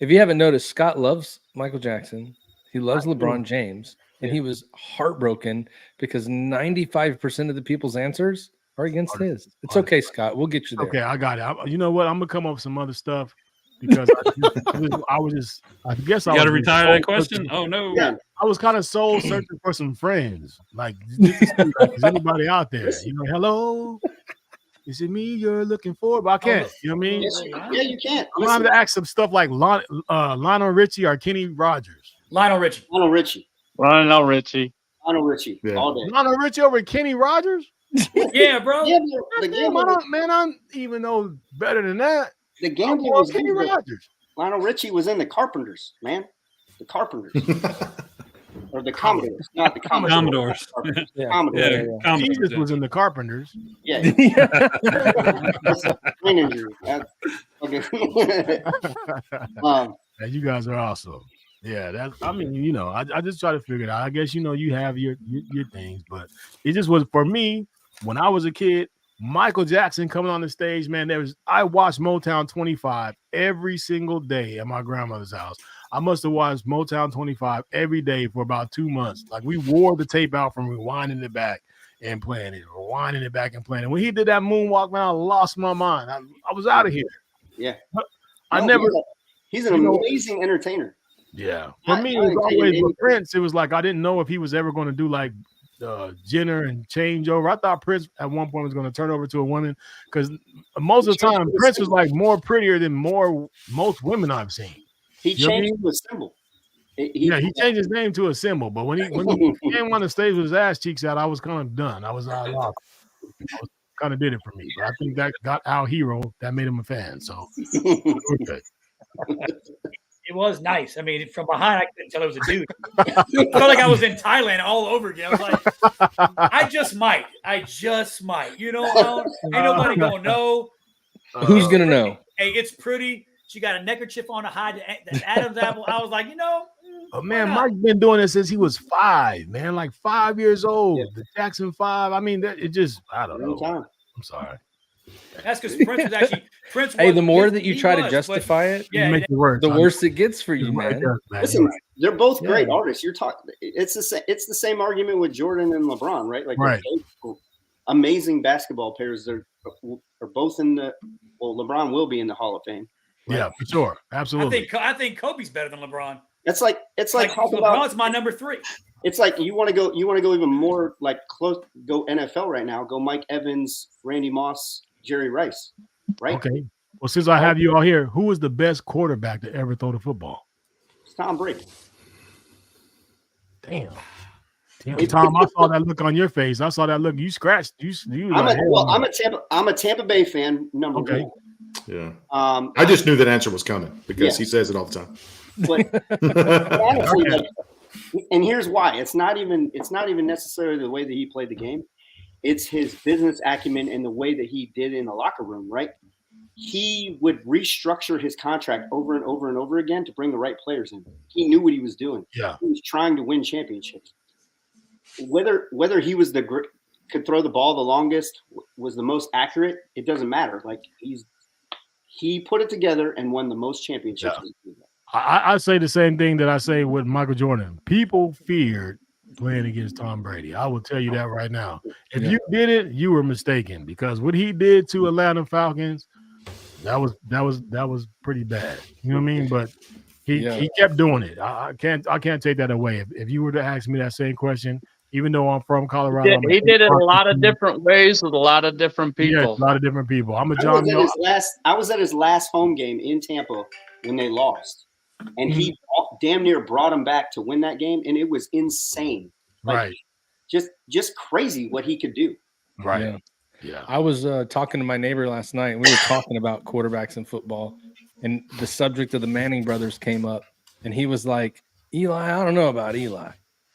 If you haven't noticed, Scott loves Michael Jackson. He loves LeBron James. And he was heartbroken because 95% of the people's answers are against his. It's okay, Scott. We'll get you there. Okay, I got it. You know what? I'm gonna come up with some other stuff because I guess I got to was retire that question. Oh no, yeah, I was kind of soul searching for some friends, like just to see, like, is anybody out there? You know, hello, is it me you're looking for? But I can't. You know what I mean? Yeah, you can't. I'm gonna have to ask some stuff like Lionel Richie or Kenny Rogers. Lionel Richie. Lionel Richie. Yeah. All day. Lionel Richie over Kenny Rogers? Yeah, bro. Yeah, Man, I don't even know better than that. The Gambler was Kenny Rogers. Lionel Richie was in the Carpenters, man. The Carpenters. Or the Commodores, not the Commodores. Yeah. Commodores. Jesus was in the Carpenters. Yeah. You guys are awesome. Yeah, I mean, you know, I just try to figure it out. I guess, you know, you have your things, but it just was for me when I was a kid. Michael Jackson coming on the stage, man. I watched Motown 25 every single day at my grandmother's house. I must have watched Motown 25 every day for about 2 months. Like, we wore the tape out from rewinding it back and playing it, rewinding it back and playing it. When he did that moonwalk, man, I lost my mind. I was out of here. Yeah. He's an amazing entertainer. Yeah. For me, it was always with Prince. It was like I didn't know if he was ever going to do like Jenner and change over. I thought Prince at one point was going to turn over to a woman because most of the time Prince was like more prettier than most women I've seen. He changed to a symbol. He changed his name to a symbol. But when he came on the stage with his ass cheeks out, I was kind of done. I was kind of did it for me. But I think that got our hero. That made him a fan. So okay. It was nice. I mean, from behind, I couldn't tell it was a dude. I felt like I was in Thailand all over again. I was like, I just might. You know, ain't nobody gonna know. Who's gonna know? Hey, it's pretty. She got a neckerchief on to hide the Adam's apple. I was like, you know. Oh man, Mike's been doing this since he was 5, man. Like 5 years old. Yeah. The Jackson 5. I mean, I don't know. I'm sorry. That's because Prince was actually Hey, the more that you try to justify it, the worse it gets for you, man. Listen, they're both great artists. You're talking. It's the same argument with Jordan and LeBron, right? Like, right. Amazing basketball players. They're both in the. Well, LeBron will be in the Hall of Fame. Right? Yeah, for sure, absolutely. I think Kobe's better than LeBron. It's like LeBron's my number 3. It's like you want to go even more like close. Go NFL right now. Go Mike Evans, Randy Moss, Jerry Rice. Right. Okay. Well, since I have you all here, who was the best quarterback to ever throw the football? It's Tom Brady. Damn, Tom, I saw that look on your face. I saw that look. You scratched. I'm a Tampa Bay fan. Number one. Yeah. I just knew that answer was coming because he says it all the time. But honestly, like, and here's why: it's not even necessarily the way that he played the game. It's his business acumen and the way that he did in the locker room. Right? He would restructure his contract over and over and over again to bring the right players in. He knew what he was doing. Yeah. He was trying to win championships. Whether he was could throw the ball the longest, was the most accurate, it doesn't matter. Like he put it together and won the most championships. Yeah. I say the same thing that I say with Michael Jordan. People feared playing against Tom Brady. I will tell you that right now. If you did it, you were mistaken because what he did to Atlanta Falcons, that was pretty bad. You know what I mean? But he kept doing it. I can't take that away. If you were to ask me that same question, even though I'm from Colorado, he did it a lot of different ways with a lot of different people. Yeah, a lot of different people. I was at his last home game in Tampa when they lost, and he damn near brought him back to win that game, and it was insane. Right. Just crazy what he could do. Right. Yeah. I was talking to my neighbor last night, and we were talking about quarterbacks in football, and the subject of the Manning brothers came up, and he was like, Eli, I don't know about Eli.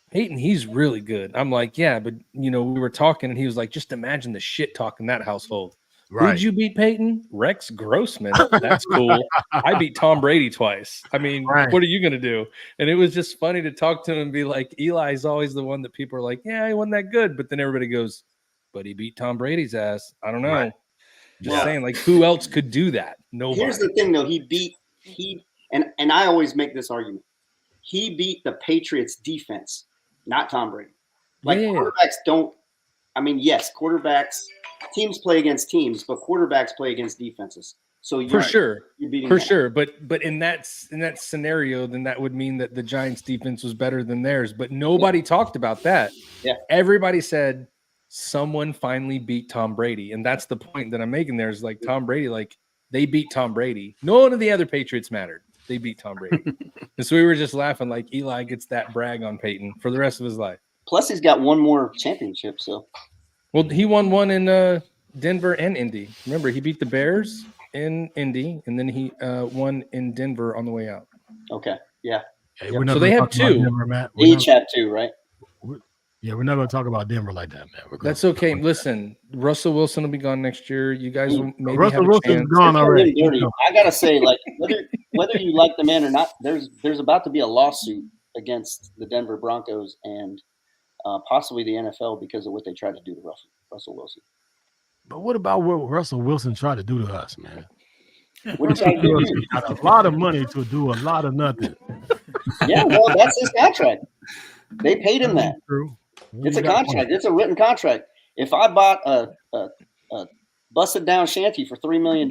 Peyton, he's really good. I'm like, yeah, but we were talking, and he was like, just imagine the shit talk in that household. Right. Who'd you beat, Peyton? Rex Grossman. That's cool. I beat Tom Brady twice. I mean, What are you going to do? And it was just funny to talk to him and be like, Eli's always the one that people are like, yeah, he wasn't that good. But then everybody goes, but he beat Tom Brady's ass. I don't know. Just saying, like, who else could do that? Nobody. Here's the thing, though. And I always make this argument. He beat the Patriots defense, not Tom Brady. Like, quarterbacks don't – I mean, yes, teams play against teams, but quarterbacks play against defenses. So you're beating them. Sure. But in that scenario, then that would mean that the Giants defense was better than theirs. But nobody talked about that. Yeah. Everybody said someone finally beat Tom Brady. And that's the point that I'm making there is like Tom Brady, like they beat Tom Brady. None of the other Patriots mattered. They beat Tom Brady. And so we were just laughing like Eli gets that brag on Peyton for the rest of his life. Plus he's got one more championship. So, well, he won one in Denver and Indy. Remember, he beat the Bears in Indy, and then he won in Denver on the way out. Okay, yeah. Hey, so they have two. Denver, they each have two, right? We're not going to talk about Denver like that, man. That's okay. Listen, Russell Wilson will be gone next year. You guys will maybe Russell have a Wilson's chance. gone already. I gotta say, like whether you like the man or not, there's about to be a lawsuit against the Denver Broncos and possibly the NFL because of what they tried to do to Russell Wilson. But what about what Russell Wilson tried to do to us, man? What did he do? He got a lot of money to do a lot of nothing. Yeah, well, that's his contract. They paid him that. True. It's a contract. It's a written contract. If I bought a busted down shanty for $3 million,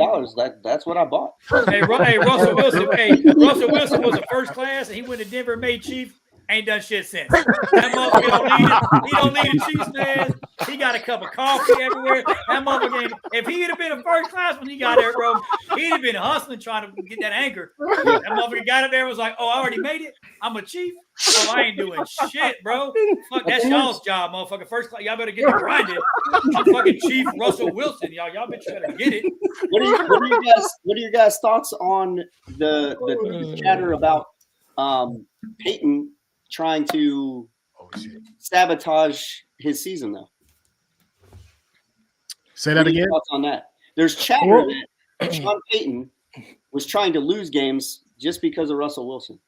that's what I bought. Hey, Russell Wilson. Hey, Russell Wilson was a first class, and he went to Denver and made chief. Ain't done shit since. That motherfucker don't need it. He don't need a Chiefs man. He got a cup of coffee everywhere. That motherfucker, if he had been a first class when he got there, bro, he'd have been hustling trying to get that anchor. That motherfucker got up there and was like, oh, I already made it. I'm a chief. Oh, I ain't doing shit, bro. Fuck, that's y'all's job, motherfucker. First class, y'all better get it grinded. I'm fucking Chief Russell Wilson, y'all. Y'all better get it. What are your guys' thoughts on the chatter about Peyton trying to sabotage his season, though? Say that again. Thoughts on that? There's chatter that Sean Payton was trying to lose games just because of Russell Wilson.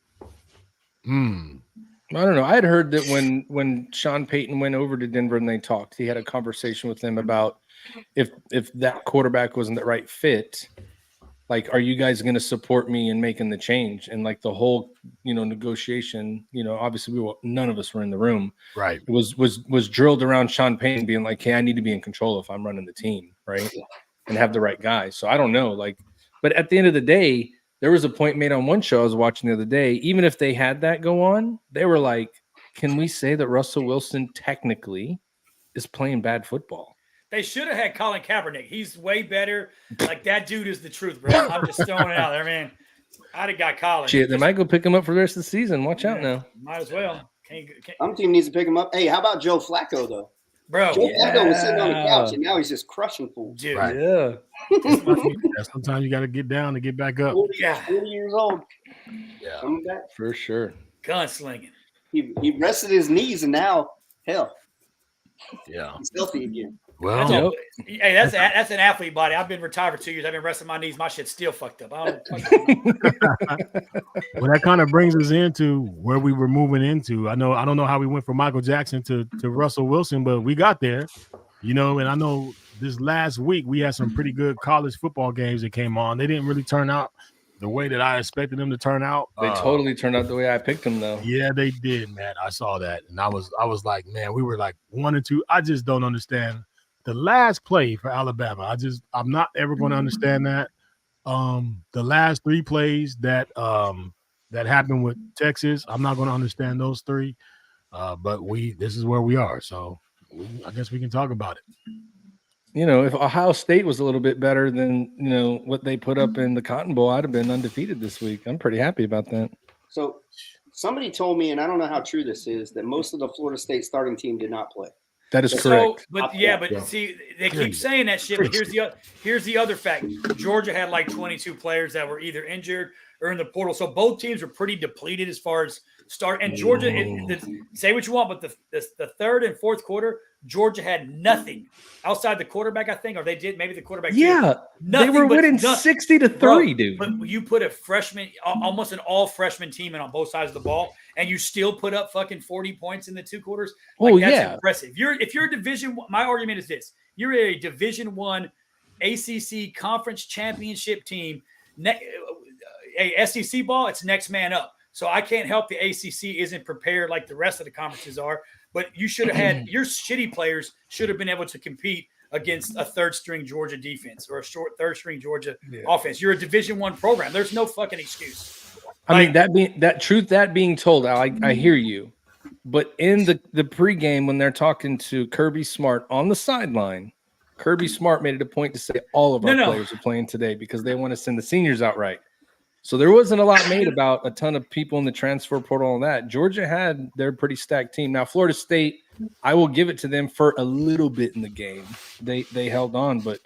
I don't know. I had heard that when Sean Payton went over to Denver and they talked, he had a conversation with them about if that quarterback wasn't the right fit. Like, are you guys going to support me in making the change? And like the whole, negotiation, obviously none of us were in the room. Right. It was drilled around Sean Payton being like, hey, I need to be in control if I'm running the team. Right. And have the right guy. So I don't know. But at the end of the day, there was a point made on one show I was watching the other day. Even if they had that go on, they were like, can we say that Russell Wilson technically is playing bad football? They should have had Colin Kaepernick. He's way better. Like, that dude is the truth, bro. I'm just throwing it out there, man. I'd have got Colin. Shit, they might go pick him up for the rest of the season. Watch out now. Might as well. Some team needs to pick him up. Hey, how about Joe Flacco, though? Bro. Joe Flacco was sitting on the couch, and now he's just crushing fools. Dude. Right. Yeah. Sometimes you got to get down to get back up. 40 years old. Yeah. Coming back. For sure. Gunslinging. He rested his knees, and now, hell, yeah, he's healthy again. Well, hey, that's an athlete body. I've been retired for 2 years. I've been resting my knees. My shit's still fucked up. I don't well, that kind of brings us into where we were moving into. I don't know how we went from Michael Jackson to Russell Wilson, but we got there, and I know this last week we had some pretty good college football games that came on. They didn't really turn out the way that I expected them to turn out. They totally turned out the way I picked them, though. Yeah, they did, man. I saw that, and I was like, man, we were like 1-2. I just don't understand the last play for Alabama. I'm not ever going to understand that. The last 3 plays that happened with Texas, I'm not going to understand those 3. But this is where we are, so I guess we can talk about it. If Ohio State was a little bit better than, what they put up in the Cotton Bowl, I'd have been undefeated this week. I'm pretty happy about that. So somebody told me, and I don't know how true this is, that most of the Florida State starting team did not play. That is correct. See, they keep saying that shit, but here's the other fact. Georgia had like 22 players that were either injured or in the portal. So both teams were pretty depleted as far as start. And Georgia, say what you want, but the third and fourth quarter, Georgia had nothing outside the quarterback, I think, or they did maybe the quarterback. Yeah, they were winning 60-3, dude. But you put a freshman, almost an all freshman team in on both sides of the ball, and you still put up fucking 40 points in the 2 quarters. That's impressive. If you're a Division, my argument is this: you're a Division I ACC conference championship team, SEC ball, it's next man up. So I can't help the ACC isn't prepared like the rest of the conferences are. But you should have had your shitty players should have been able to compete against a third string Georgia defense or a third string Georgia offense. You're a Division I program. There's no fucking excuse. I mean, that being told, I hear you. But in the pregame, when they're talking to Kirby Smart on the sideline, Kirby Smart made it a point to say all of our players are playing today because they want to send the seniors out right. So there wasn't a lot made about a ton of people in the transfer portal and that. Georgia had their pretty stacked team. Now, Florida State, I will give it to them for a little bit in the game. They held on, but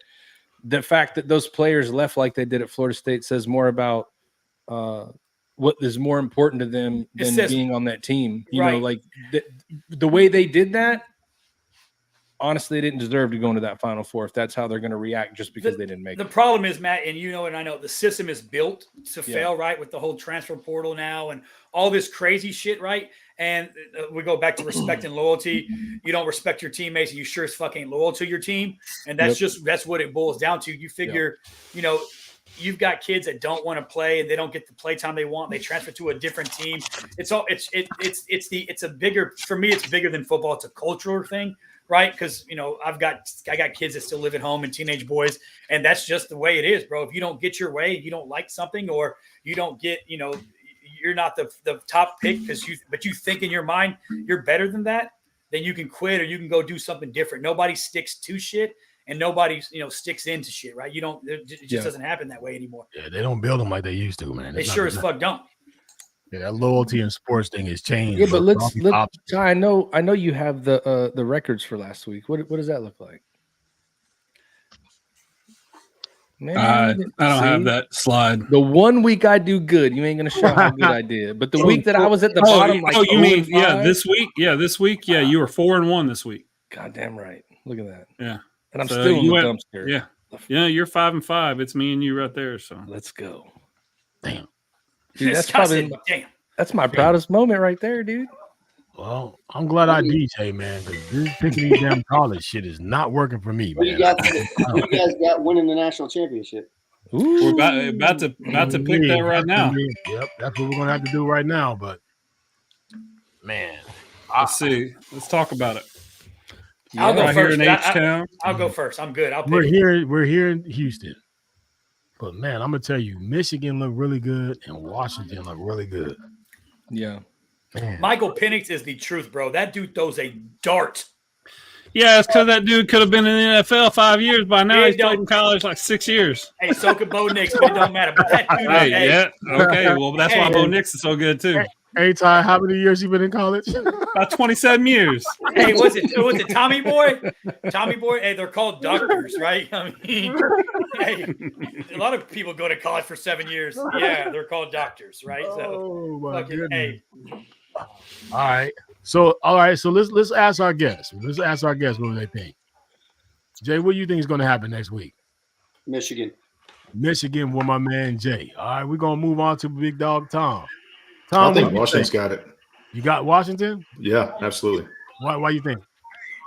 the fact that those players left like they did at Florida State says more about what is more important to them than being on that team. You know, like the way they did that, honestly, they didn't deserve to go into that Final Four if that's how they're going to react just because they didn't make it. The problem is, Matt, and you know, and I know the system is built to fail, right? With the whole transfer portal now and all this crazy shit, right? And we go back to respect and loyalty. You don't respect your teammates, and you sure as fuck ain't loyal to your team. And that's that's what it boils down to. You figure, you know, you've got kids that don't want to play and they don't get the play time they want. They transfer to a different team. It's a bigger, for me, it's bigger than football. It's a cultural thing. Right, because you know I got kids that still live at home and teenage boys, and that's just the way it is, bro. If you don't get your way, you don't like something, or you don't get, you know, you're not the top pick but you think in your mind you're better than that, then you can quit or you can go do something different. Nobody sticks to shit, and nobody sticks into shit, right? You don't. It just doesn't happen that way anymore. Yeah, they don't build them like they used to, man. They sure as fuck don't. Yeah, that loyalty in sports thing has changed. Yeah, but let's I know you have the records for last week. What does that look like? Man, I don't have that slide. The 1 week I do good, you ain't gonna show how good I did. But the week that I was at the bottom, like you mean this week? Yeah, this week. Yeah, you were 4-1 this week. Goddamn right. Look at that. Yeah, and I'm still in the dumpster. Yeah, you're 5-5. It's me and you right there. So let's go. Damn. Dude, that's my proudest moment right there, dude. Well, I'm glad I DJ, man, because this picking these damn college shit is not working for me, man. You guys got winning the national championship. We're about to pick that right now. Yep, that's what we're gonna have to do right now. But man, let's see. Let's talk about it. I'll go right first. Here in H-Town. I'll go first. I'm good. We're here in Houston. But man, I'm gonna tell you, Michigan looked really good and Washington looked really good. Yeah. Man. Michael Penix is the truth, bro. That dude throws a dart. Yeah, it's because that dude could have been in the NFL 5 years by now. He's played in college like 6 years. Hey, so could Bo Nix, but it don't matter. But that dude okay. Well, that's why Bo Nix is so good too. Hey, Ty, how many years you been in college? About 27 years. Hey, was it Tommy Boy? Tommy Boy? Hey, they're called doctors, right? I mean, hey, a lot of people go to college for 7 years. Yeah, they're called doctors, right? Oh, my goodness. Hey. All right. So let's ask our guests. Let's ask our guests what they think. Jay, what do you think is going to happen next week? Michigan with my man Jay. All right, we're going to move on to Big Dog Tom. I think Washington's got it. You got Washington? Yeah, absolutely. Why you think?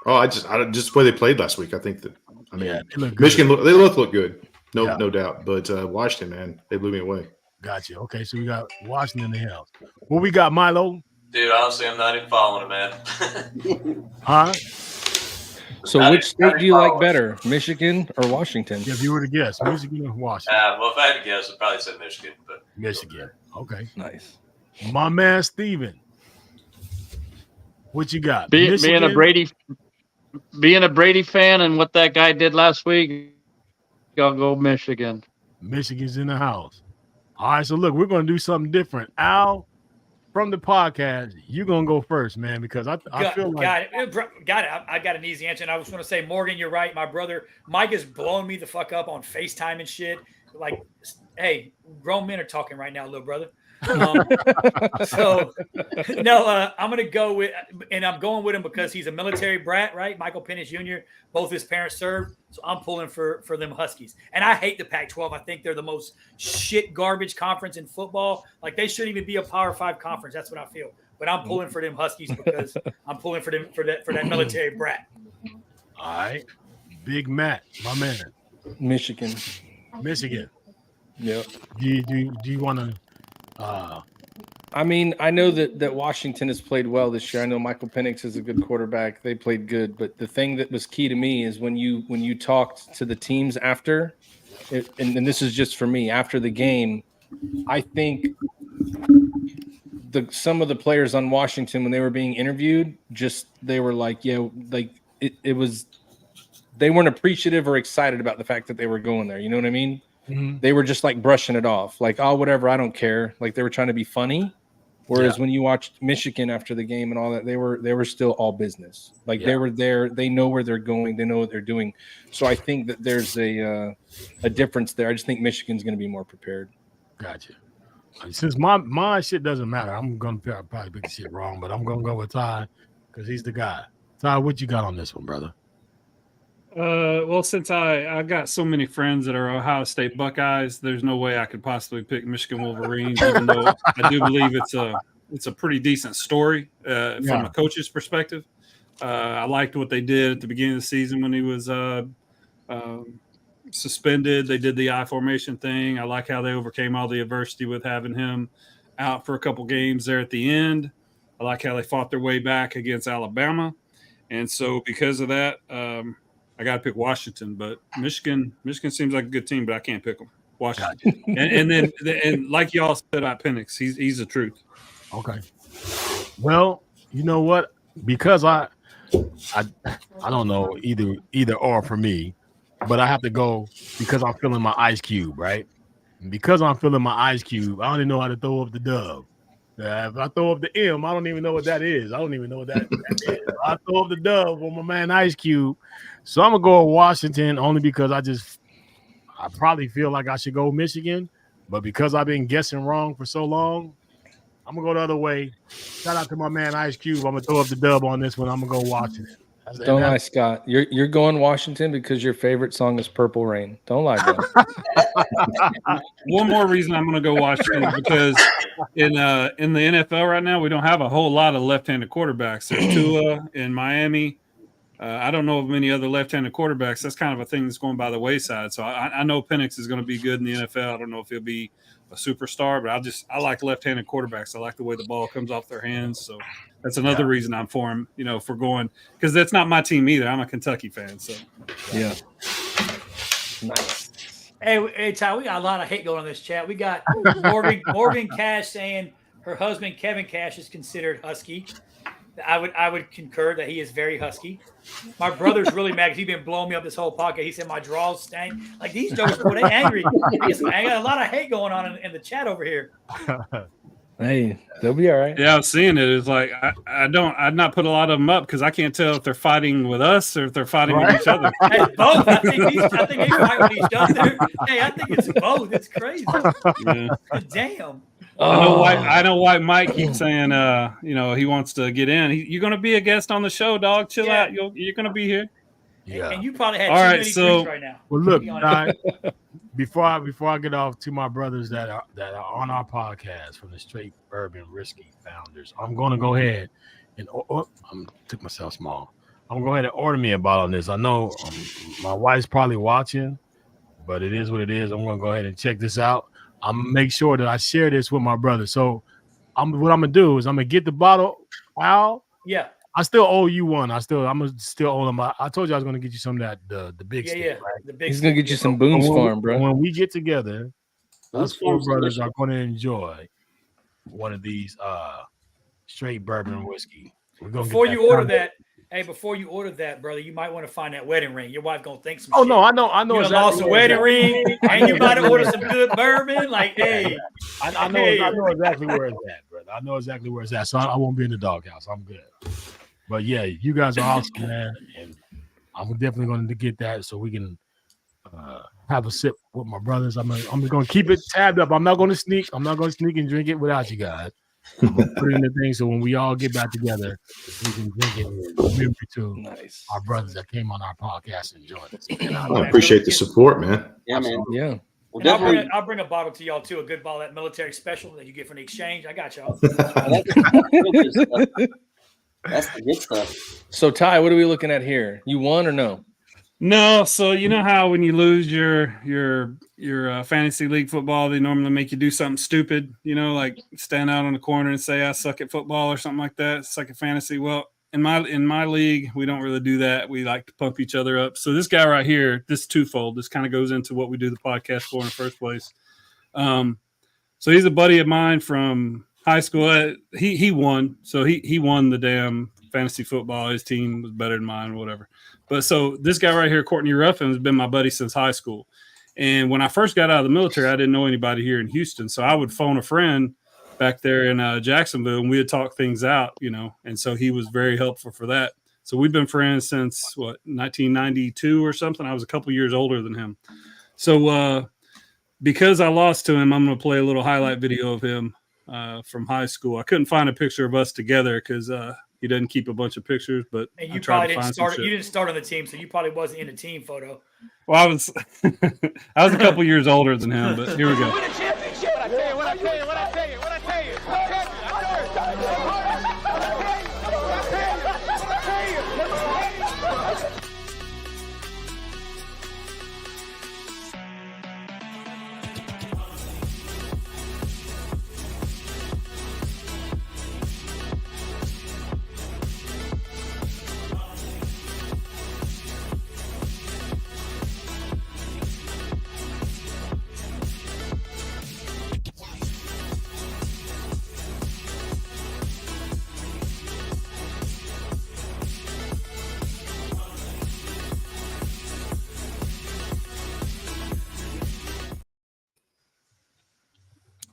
Oh, just the way they played last week. I think that. I mean, Michigan they look good. No doubt. But Washington, man, they blew me away. Gotcha. Okay, so we got Washington in the house. What we got, Milo? Dude, honestly, I'm not even following it, man. Huh? So which state do you like better, Michigan or Washington? If you were to guess, Michigan or Washington? Well, if I had to guess, I'd probably say Michigan. But Michigan. Okay. Nice. My man Steven. What you got? Being a Brady fan and what that guy did last week, I'll go Michigan. Michigan's in the house. All right, so look, we're going to do something different. Al, from the podcast, you're going to go first, man, because I feel like... Got it. I got an easy answer. And I was going to say, Morgan, you're right. My brother, Mike is blowing me the fuck up on FaceTime and shit. Like, hey, grown men are talking right now, little brother. I'm going to go with, and I'm going with him because he's a military brat, right? Michael Penix Jr., both his parents served. So I'm pulling for them Huskies. And I hate the Pac-12. I think they're the most shit garbage conference in football. Like they shouldn't even be a Power 5 conference. That's what I feel. But I'm pulling for them Huskies because I'm pulling for that military brat. All right. Big Matt, my man. Michigan. Michigan. Yep. Do you want to? I mean, I know that Washington has played well this year. I know Michael Penix is a good quarterback. They played good, but the thing that was key to me is when you talked to the teams after, and this is just for me, after the game, I think some of the players on Washington, when they were being interviewed, they were like, yeah, like it was, they weren't appreciative or excited about the fact that they were going there. You know what I mean? Mm-hmm. They were just like brushing it off, like, oh, whatever, I don't care. Like they were trying to be funny. Whereas when you watched Michigan after the game and all that, they were still all business. Like they were there, they know where they're going, they know what they're doing. So I think that there's a difference there. I just think Michigan's going to be more prepared. Gotcha. Since my shit doesn't matter, I'm gonna probably pick the shit wrong, but I'm gonna go with Ty because he's the guy. Ty, what you got on this one, brother? Well, since I got so many friends that are Ohio State Buckeyes, there's no way I could possibly pick Michigan Wolverines, even though I do believe it's a pretty decent story from a coach's perspective. I liked what they did at the beginning of the season when he was suspended. They did the I formation thing. I like how they overcame all the adversity with having him out for a couple games there at the end. I like how they fought their way back against Alabama. And so because of that, I got to pick Washington, but Michigan seems like a good team, but I can't pick them. Washington. and then like y'all said about Penix, he's the truth. Okay. Well, you know what? Because I don't know either or for me, but I have to go because I'm feeling my Ice Cube, right? And because I'm feeling my Ice Cube, I don't even know how to throw up the dub. If I throw up the M, I don't even know what that is. I don't even know what that is. I throw up the dub on my man Ice Cube. So I'm gonna go with Washington only because I probably feel like I should go Michigan, but because I've been guessing wrong for so long, I'm gonna go the other way. Shout out to my man Ice Cube. I'm gonna throw up the dub on this one. I'm gonna go Washington. Don't lie, Scott. You're going Washington because your favorite song is Purple Rain. Don't lie, bro. One more reason I'm going to go Washington is because in the NFL right now we don't have a whole lot of left-handed quarterbacks. There's Tua in Miami. I don't know of many other left-handed quarterbacks. That's kind of a thing that's going by the wayside. So I know Penix is going to be good in the NFL. I don't know if he'll be a superstar, but I like left-handed quarterbacks. I like the way the ball comes off their hands. So that's another reason I'm for him, for going, because that's not my team either. I'm a Kentucky fan. So yeah. Nice. Hey, Ty, we got a lot of hate going on in this chat. We got Morgan Cash saying her husband Kevin Cash is considered husky. I would concur that he is very husky. My brother's really mad because he's been blowing me up this whole podcast. He said my draws stank. Like these jokes, they angry. I got a lot of hate going on in the chat over here. Hey, they'll be all right. Yeah, I was seeing it. It's like I'd not put a lot of them up because I can't tell if they're fighting with us or if they're fighting with each other. Hey, both. I think they fight with each other. Hey, I think it's both. It's crazy. Yeah. Damn. I know White Mike keeps saying, he wants to get in. You're going to be a guest on the show, dog. Chill out. You're going to be here. Yeah. And you probably had all right. So right now. Well, look, before I get off to my brothers that are on our podcast from the Straight Bourbon Whiskey Founders, I'm going to go ahead and took myself small. I'm going to go ahead and order me a bottle of this. I know my wife's probably watching, but it is what it is. I'm going to go ahead and check this out. I'm gonna make sure that I share this with my brother. So what I'm gonna do is I'm gonna get the bottle. Al, yeah, I still owe you one. I'm gonna still owe him. I told you I was gonna get you some of that the big stick. Right? The big. He's gonna get you some Boone's Farm, bro. When we get together, us four brothers are gonna enjoy one of these straight bourbon whiskey. Before you order that, brother, you might want to find that wedding ring. Your wife gonna think some. Oh shit. no, I know. You exactly lost a wedding ring, and you might have ordered some good bourbon. Like, hey, I know exactly where it's at, brother. I know exactly where it's at, so I won't be in the doghouse. I'm good. But yeah, you guys are awesome, man, and I'm definitely going to get that so we can have a sip with my brothers. I'm going to keep it tabbed up. I'm not going to sneak and drink it without you guys. I'm gonna put it in the thing so when we all get back together, we can drink it in memory to our brothers that came on our podcast and joined us. I appreciate the support, man. Yeah, man. Yeah. Well, I'll bring a bottle to y'all too. A good bottle of that military special that you get from the exchange. I got y'all. That's the good stuff. So Ty, what are we looking at here? You won or no? No, so you know how when you lose your fantasy league football, they normally make you do something stupid, like stand out on the corner and say I suck at football or something like that. Suck at fantasy. Well, in my league, we don't really do that. We like to pump each other up. So this guy right here, this twofold. This kind of goes into what we do the podcast for in the first place. So he's a buddy of mine from high school. He won, so he won the damn fantasy football. His team was better than mine, whatever. But so this guy right here, Courtney Ruffin, has been my buddy since high school. And when I first got out of the military, I didn't know anybody here in Houston. So I would phone a friend back there in Jacksonville, and we would talk things out, And so he was very helpful for that. So we've been friends since, 1992 or something. I was a couple years older than him. So because I lost to him, I'm going to play a little highlight video of him from high school. I couldn't find a picture of us together because he doesn't keep a bunch of pictures, but and you probably didn't start. You didn't start on the team, so you probably wasn't in the team photo. Well, I was a couple years older than him, but here we go. Win a championship. What I tell you.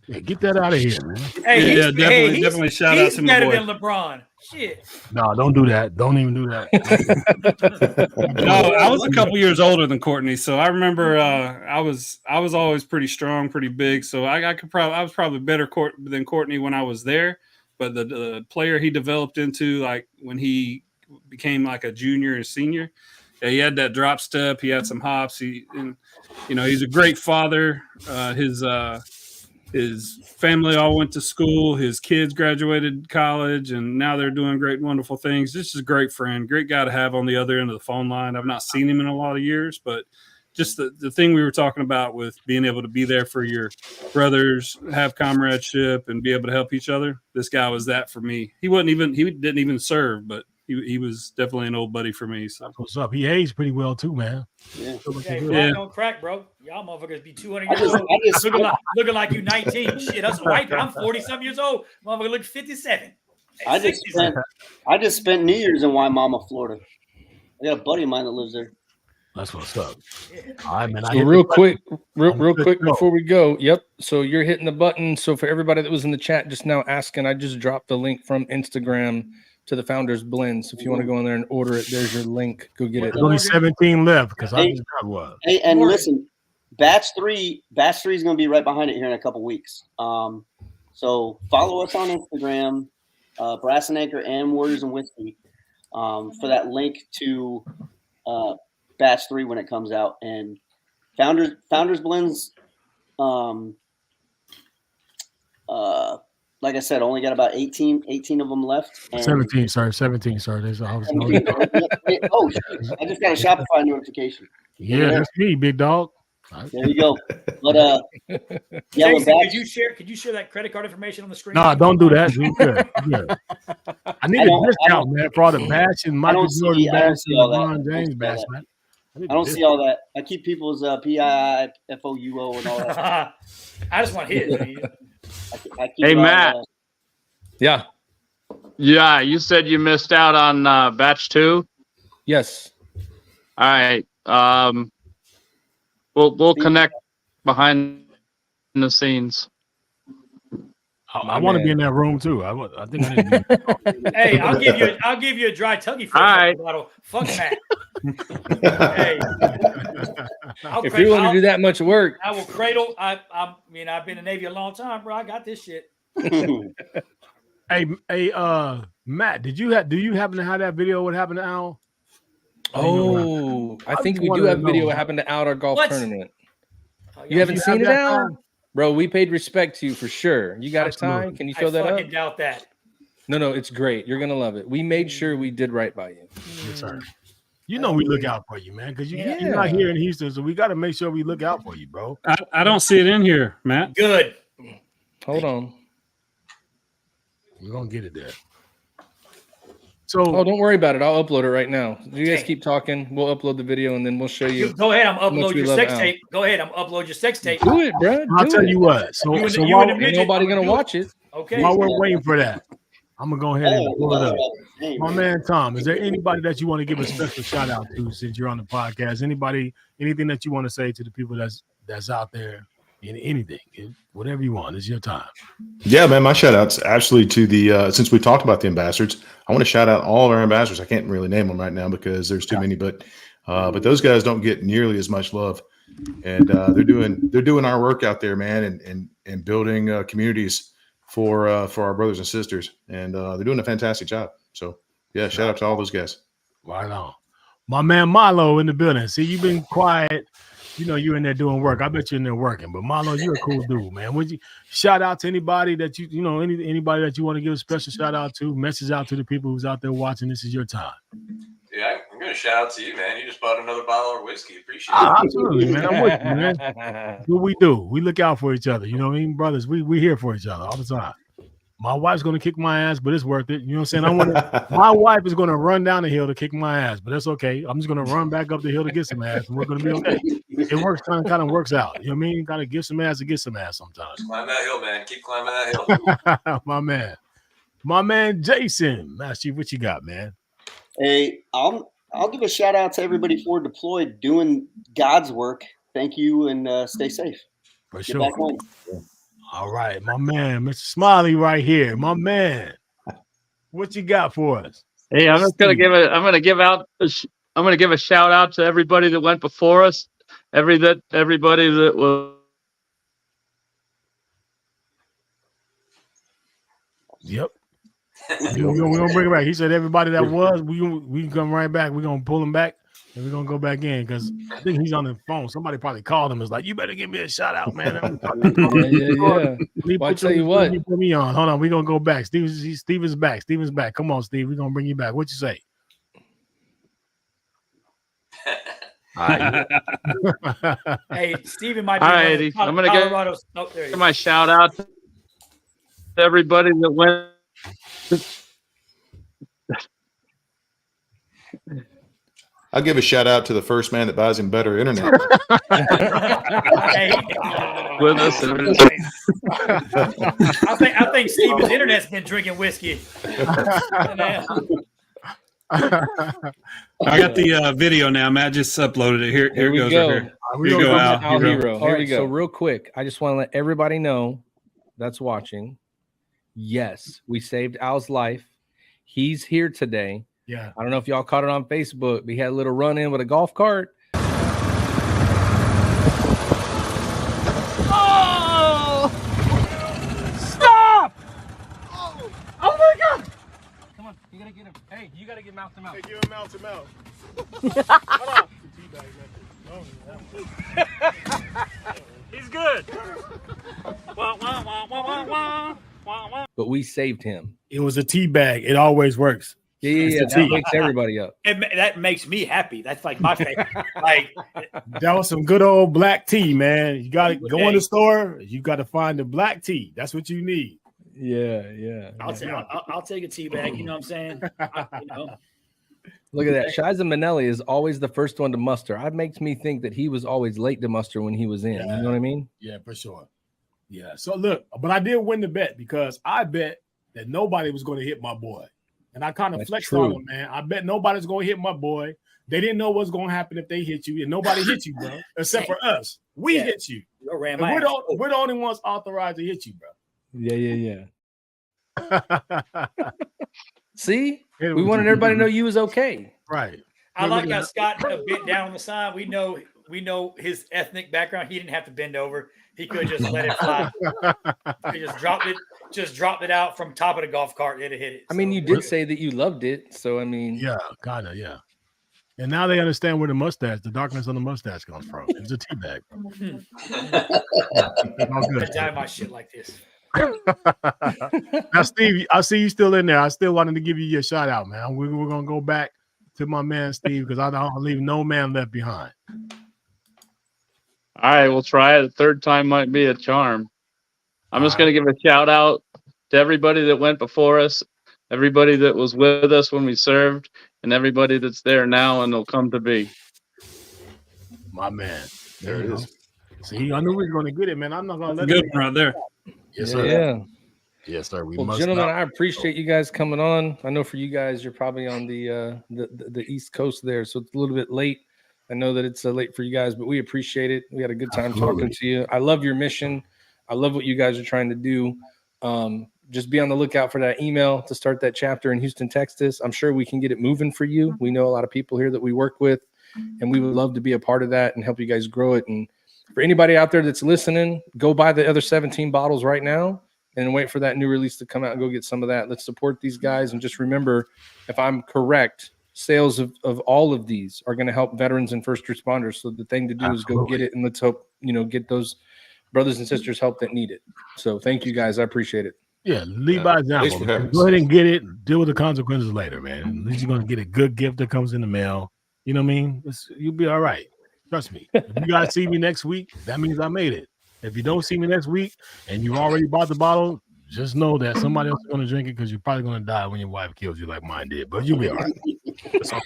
Yeah, get that out of here, man. Hey, definitely shout out to my boy. He's better than LeBron. Shit. No, don't do that. Don't even do that. No, I was a couple years older than Courtney, so I remember I was always pretty strong, pretty big. So I was probably better than Courtney when I was there. But the player he developed into, like when he became like a junior and senior, he had that drop step. He had some hops. He's a great father. His family all went to school. His kids graduated college, and now they're doing great and wonderful things. This is a great friend, great guy to have on the other end of the phone line. I've not seen him in a lot of years, but just the thing we were talking about with being able to be there for your brothers, have comradeship, and be able to help each other. This guy was that for me. He didn't even serve, but he was definitely an old buddy for me. So that's what's up. He aged pretty well too, man. Yeah. Don't crack, bro. Y'all motherfuckers be 200 years old. Looking like you 19. Shit, that's white. I'm 40-something years old. Motherfucker look 57. I just spent New Year's in Wimauma, Florida. I got a buddy of mine that lives there. That's what's up. All right, man. So real quick before we go. Yep. So you're hitting the button. So for everybody that was in the chat just now asking, I just dropped the link from Instagram to the Founders Blend. So if you want to go in there and order it, there's your link. Go get it. There's only 17 left because I just got one. Hey, and listen, batch three is going to be right behind it here in a couple weeks. So follow us on Instagram, Brass and Anchor and Warriors and Whiskey, for that link to batch 3 when it comes out. And Founders Blends, like I said, only got about 18 of them left. And 17, sorry. There's I just got a Shopify notification. Yeah, that's me, big dog. There you go. But yeah, Jason, could you share that credit card information on the screen? No, don't do that. I need a discount, man, for all the bash and Michael Jordan bash and LeBron James bash, man. I don't see all that. I keep people's PIIFOUO and all that. I just want his. Hey, Matt. Yeah. Yeah, you said you missed out on batch 2? Yes. All right. We'll connect behind the scenes. I want to be in that room too. I think I need to be. Hey, I'll give you a dry tuggy for a bottle. Fuck that. Hey, if you want to do that much work, I will cradle. I've been in the Navy a long time, bro. I got this shit. Hey, Matt, do you happen to have that video? What happened to Al? I think we do have video what happened to Al our golf tournament. You haven't seen it, Al? Bro, we paid respect to you for sure. You got it, Ty? Can you fill that up? I fucking doubt that. No, it's great. You're gonna love it. We made sure we did right by you. Yes, sir. You know we look out for you, man, because you're not here in Houston, so we got to make sure we look out for you, bro. I don't see it in here, Matt. Good. Hold on. We're gonna get it there. So, don't worry about it. I'll upload it right now. You guys keep talking. We'll upload the video and then we'll show you. Go ahead. I'm upload your sex tape. Go ahead. I'm upload your sex tape. Do it, bro. I'll tell you what. So ain't nobody gonna watch it. Okay. While we're waiting for that, I'm gonna go ahead and pull it up. My man Tom, is there anybody that you want to give a special shout out to since you're on the podcast? Anybody, anything that you want to say to the people that's out there? Anything, whatever you want, it's your time. Yeah, man, my shout outs actually to the since we talked about the ambassadors, I want to shout out all of our ambassadors. I can't really name them right now because there's too many, but those guys don't get nearly as much love, and they're doing our work out there, man, and building communities for our brothers and sisters, and they're doing a fantastic job. So yeah, shout out to all those guys. Right on. My man Milo in the building. See, you've been quiet. You know, you're in there doing work. I bet you're in there working. But Milo, you're a cool dude, man. Would you shout out to anybody that you know, anybody that you want to give a special shout out to, message out to the people who's out there watching? This is your time. Yeah, I'm going to shout out to you, man. You just bought another bottle of whiskey. Appreciate Oh, it. absolutely, man. I'm with you, man. That's what we do. We look out for each other. You know what I mean? Brothers, we here for each other all the time. My wife's going to kick my ass, but it's worth it. You know what I'm saying? My wife is going to run down the hill to kick my ass, but that's okay. I'm just going to run back up the hill to get some ass, and we're going to be okay. It works, kind of works out. You know what I mean? Got to give some ass to get some ass sometimes. Climb that hill, man. Keep climbing that hill. My man Jason. Master Chief, what you got, man? Hey, I'll give a shout out to everybody forward deployed doing God's work. Thank you, and stay safe. For Get sure. back home. All right, my man, Mr. Smiley, right here, my man. What you got for us? Hey, I'm just gonna give a shout out to everybody that went before us. Everybody that was. Yep. We're gonna bring it back. He said everybody that was, we can come right back. We're gonna pull him back and we're gonna go back in because I think he's on the phone. Somebody probably called him. It's like, you better give me a shout out, man. Yeah. Well, I tell you what. Put me on. Hold on. We're gonna go back. Steven's back. Steven's back. Come on, Steve. We're gonna bring you back. What you say? Hey, Steven might be. All righty. I'm gonna give my shout out to everybody that went. I'll give a shout out to the first man that buys him better internet. With us. I think Steven's internet's been drinking whiskey. I got the video now. Matt just uploaded it. Here it goes. Go. Right here. Here you go, Al. Al Hero. Here we go. So real quick, I just want to let everybody know that's watching. Yes, we saved Al's life. He's here today. Yeah. I don't know if y'all caught it on Facebook, but he had a little run in with a golf cart. Oh! Stop! Oh my God! Come on, you gotta get him. Hey, you gotta get mouth to mouth. Hey, give him mouth to mouth. He's good. But we saved him. It was a tea bag. It always works. Yeah. That wakes everybody up. That makes me happy. That's like my favorite. Like that was some good old black tea, man. You got to go in the store. You got to find the black tea. That's what you need. Yeah. I'll take a tea bag. You know what I'm saying? Look at that. Shiza Minnelli is always the first one to muster. It makes me think that he was always late to muster when he was in. Yeah. You know what I mean? Yeah, for sure. Yeah. So look, but I did win the bet because I bet that nobody was going to hit my boy. And I kind of flexed on him, man. I bet nobody's going to hit my boy. They didn't know what's going to happen if they hit you. And nobody hit you, bro, except for us. We hit you. We're the only ones authorized to hit you, bro. Yeah. See? We wanted everybody to know you was okay. Right. I like how Scott bent down on the side. We know his ethnic background. He didn't have to bend over. He could just let it fly. He just dropped it out from top of the golf cart. It'd hit it. I mean, you did say that you loved it. So, I mean. Yeah, kind of, yeah. And now they understand where the darkness on the mustache comes from. It's a tea bag. I dye my shit like this. Now, Steve, I see you still in there. I still wanted to give you your shout out, man. We're going to go back to my man Steve because I don't leave no man left behind. All right, we'll try it. The third time might be a charm. I'm just going to give a shout out to everybody that went before us, everybody that was with us when we served, and everybody that's there now and will come to be. My man. There it is. See, I knew we were going to get it, man. I'm not going to let Good it one right there. Yes, sir. Yeah. Yes, sir. We Well, must gentlemen, not. I appreciate you guys coming on. I know for you guys, you're probably on the East Coast there, so it's a little bit late. I know that it's late for you guys, but we appreciate it. We had a good time Absolutely. talking to you. I love your mission. I love what you guys are trying to do. Just be on the lookout for that email to start that chapter in Houston, Texas. I'm sure we can get it moving for you. We know a lot of people here that we work with, and we would love to be a part of that and help you guys grow it. And for anybody out there that's listening, go buy the other 17 bottles right now and wait for that new release to come out and go get some of that. Let's support these guys. And just remember, if I'm correct, sales of all of these are going to help veterans and first responders. So the thing to do is go get it, and let's hope, get those brothers and sisters help that need it. So thank you guys. I appreciate it. Yeah, lead by example. Go ahead and get it. Deal with the consequences later, man. At least you're going to get a good gift that comes in the mail. You know what I mean? You'll be all right. Trust me. If you guys see me next week, that means I made it. If you don't see me next week and you already bought the bottle, just know that somebody else is going to drink it because you're probably going to die when your wife kills you like mine did. But you'll be all right. That's all.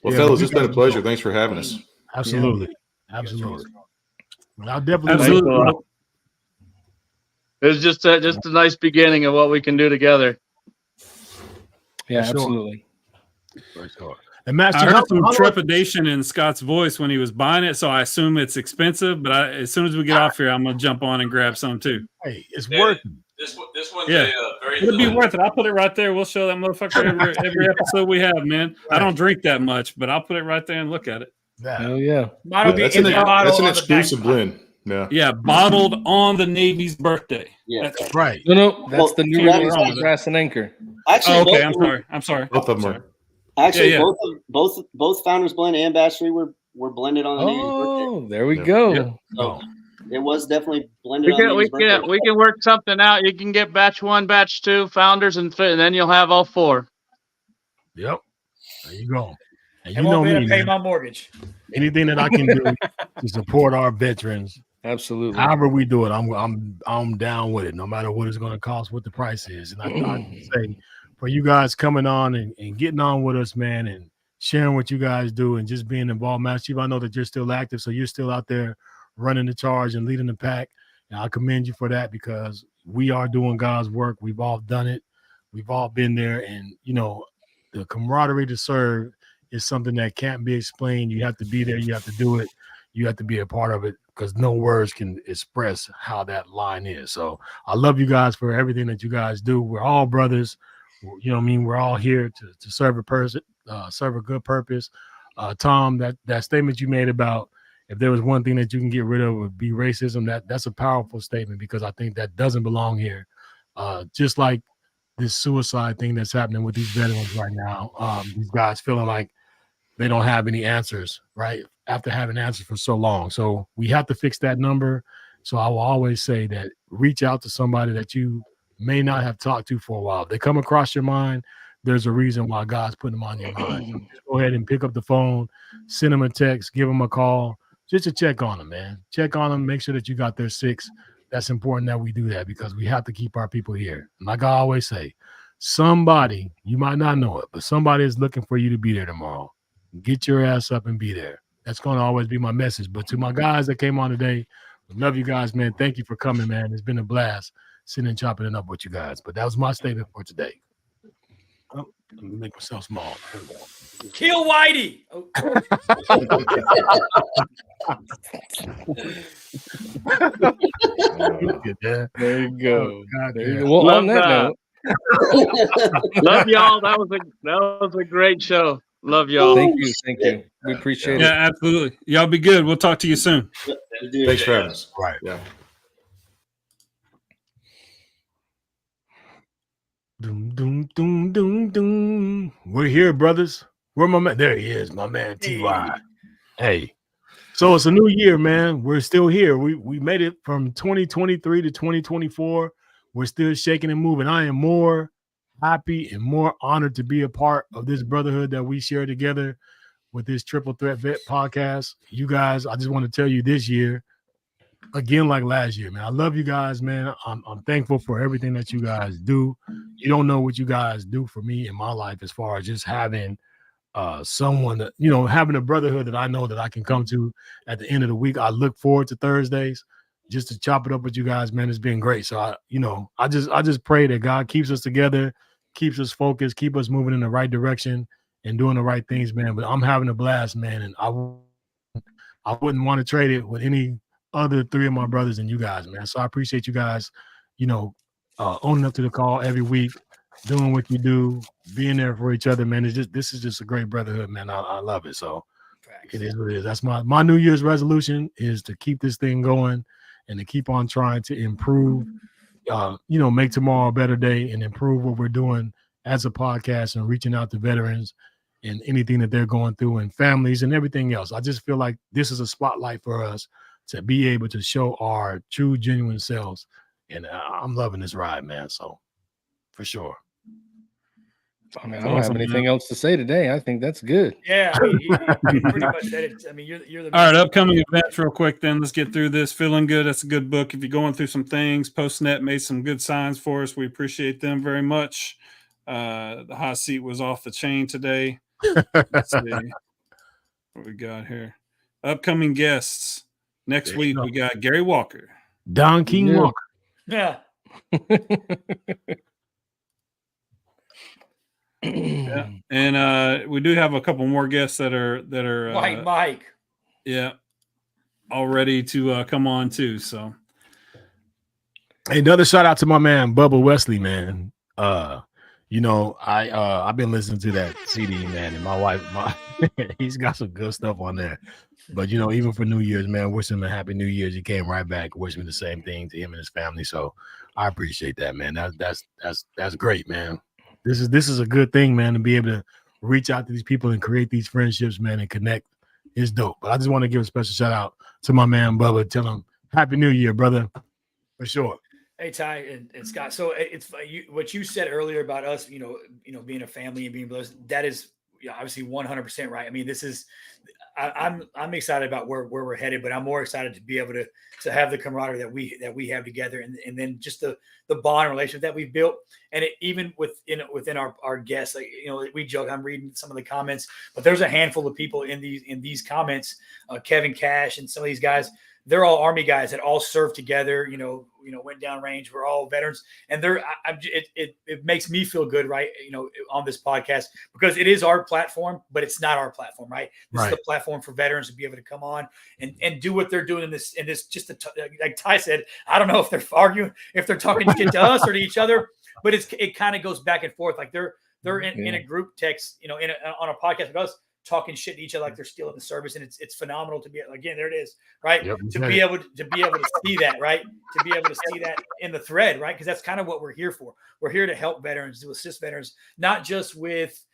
Well, fellas, it's been a pleasure. Thanks for having us. Absolutely. Absolutely. I'll definitely. Absolutely. It was just a nice beginning of what we can do together. Yeah, absolutely. For sure. And Master, I heard some trepidation in Scott's voice when he was buying it, so I assume it's expensive. But as soon as we get off here, I'm gonna jump on and grab some too. Hey, it's working. This one's Yeah, very it'll be limited. worth it. I'll put it right there. We'll show that motherfucker every episode we have, man. I don't drink that much, but I'll put it right there and look at it. Oh yeah, That's an exclusive blend. Yeah. Yeah, bottled on the Navy's birthday. Yeah, that's right. No, that's the new congrats. release, Brass and Anchor. Actually, Oh, okay, both I'm sorry. Both of them are. Actually, Yeah. both Founders Blend and Batch 3 were blended on the Navy's birthday. Oh, there we go. Yeah. So it was definitely blended on the Navy's birthday. We can work something out. You can get batch 1, batch 2, Founders, and then you'll have all 4. Yep. There you go. And I you know won't be able me, to pay man. my mortgage. Anything that I can do to support our veterans, absolutely. However we do it, I'm down with it. No matter what it's going to cost, what the price is. And I say for you guys coming on and getting on with us, man, and sharing what you guys do and just being involved, Master Chief. I know that you're still active, so you're still out there running the charge and leading the pack. And I commend you for that because we are doing God's work. We've all done it. We've all been there, and the camaraderie to serve is something that can't be explained. You have to be there. You have to do it. You have to be a part of it because no words can express how that line is. So I love you guys for everything that you guys do. We're all brothers. You know what I mean? We're all here to serve a person, serve a good purpose. Tom, that statement you made about if there was one thing that you can get rid of would be racism, that's a powerful statement because I think that doesn't belong here. Just like this suicide thing that's happening with these veterans right now. These guys feeling like they don't have any answers, right? After having answers for so long. So we have to fix that number. So I will always say that reach out to somebody that you may not have talked to for a while. If they come across your mind, there's a reason why God's putting them on your mind. So just go ahead and pick up the phone, send them a text, give them a call, just to check on them, man. Check on them, make sure that you got their 6. That's important that we do that because we have to keep our people here. And like I always say, somebody, you might not know it, but somebody is looking for you to be there tomorrow. Get your ass up and be there. That's going to always be my message. But to my guys that came on today, love you guys, man. Thank you for coming, man. It's been a blast sitting and chopping it up with you guys. But that was my statement for today. Oh, let me make myself small. Kill Whitey. Oh. There you go. God, There you yeah. go. Well, on that Love note, Love y'all. That was a great show. Love y'all. thank you. We appreciate Yeah, it. absolutely. Y'all be good. We'll talk to you soon. Thanks for having us. Right. Yeah. Doom, doom, doom, doom, doom. We're here, brothers. Where my man? There he is, my man Ty. Hey. So it's a new year, man. We're still here. We made it from 2023 to 2024. we're still shaking and moving. I am more happy and more honored to be a part of this brotherhood that we share together with this Triple Threat Vet podcast. You guys, I just want to tell you this year, again, like last year, man, I love you guys, man. I'm thankful for everything that you guys do. You don't know what you guys do for me in my life as far as just having someone that, you know, having a brotherhood that I know that I can come to at the end of the week. I look forward to Thursdays just to chop it up with you guys, man. It's been great. So I just pray that God keeps us together, keeps us focused, keep us moving in the right direction and doing the right things, man. But I'm having a blast, man. And I wouldn't want to trade it with any other three of my brothers and you guys, man. So I appreciate you guys, owning up to the call every week, doing what you do, being there for each other, man. This is just a great brotherhood, man. I love it. So it is what it is. That's my New Year's resolution, is to keep this thing going and to keep on trying to improve, make tomorrow a better day and improve what we're doing as a podcast and reaching out to veterans and anything that they're going through and families and everything else. I just feel like this is a spotlight for us to be able to show our true, genuine selves. And I'm loving this ride, man. So for sure. I mean, I don't have anything else to say today. I think that's good. Yeah, I mean, you pretty much said it. I mean, you're the all right. Upcoming events, real quick. Then let's get through this. Feeling good. That's a good book. If you're going through some things, PostNet made some good signs for us. We appreciate them very much. The hot seat was off the chain today. Let's see what we got here. Upcoming guests next week. We got Gary Walker, Don King Walker. Yeah. Yeah. And we do have a couple more guests that are White Mike. Yeah, all ready to come on too. So hey, another shout out to my man Bubba Wesley, man. I've been listening to that CD, man, and my wife, he's got some good stuff on there. But even for New Year's, man, wish him a happy New Year's. He came right back, wish me the same thing to him and his family. So I appreciate that, man. That's great, man. This is a good thing, man, to be able to reach out to these people and create these friendships, man, and connect. It's dope. But I just want to give a special shout out to my man Bubba. Tell him Happy New Year, brother, for sure. Hey, Ty and Scott. So it's what you said earlier about us, being a family and being blessed. That is obviously 100% right. I mean, this is. I'm excited about where we're headed, but I'm more excited to be able to have the camaraderie that we have together, and then just the bond relationship that we've built, and even within our guests. Like, we joke. I'm reading some of the comments, but there's a handful of people in these comments. Kevin Cash and some of these guys. They're all Army guys that all served together, went down range. We're all veterans, and it makes me feel good, right? On this podcast, because it is our platform, but it's not our platform, right? This is the platform for veterans to be able to come on and do what they're doing in this just like Ty said, I don't know if they're arguing, if they're talking shit to us or to each other, but it kind of goes back and forth. Like they're in a group text, on a podcast with us, talking shit to each other like they're stealing the service, and it's phenomenal to be, again, there it is, right? Yep, to be able to see that, right? To be able to see that in the thread, right? Because that's kind of what we're here for. We're here to help veterans, to assist veterans, not just with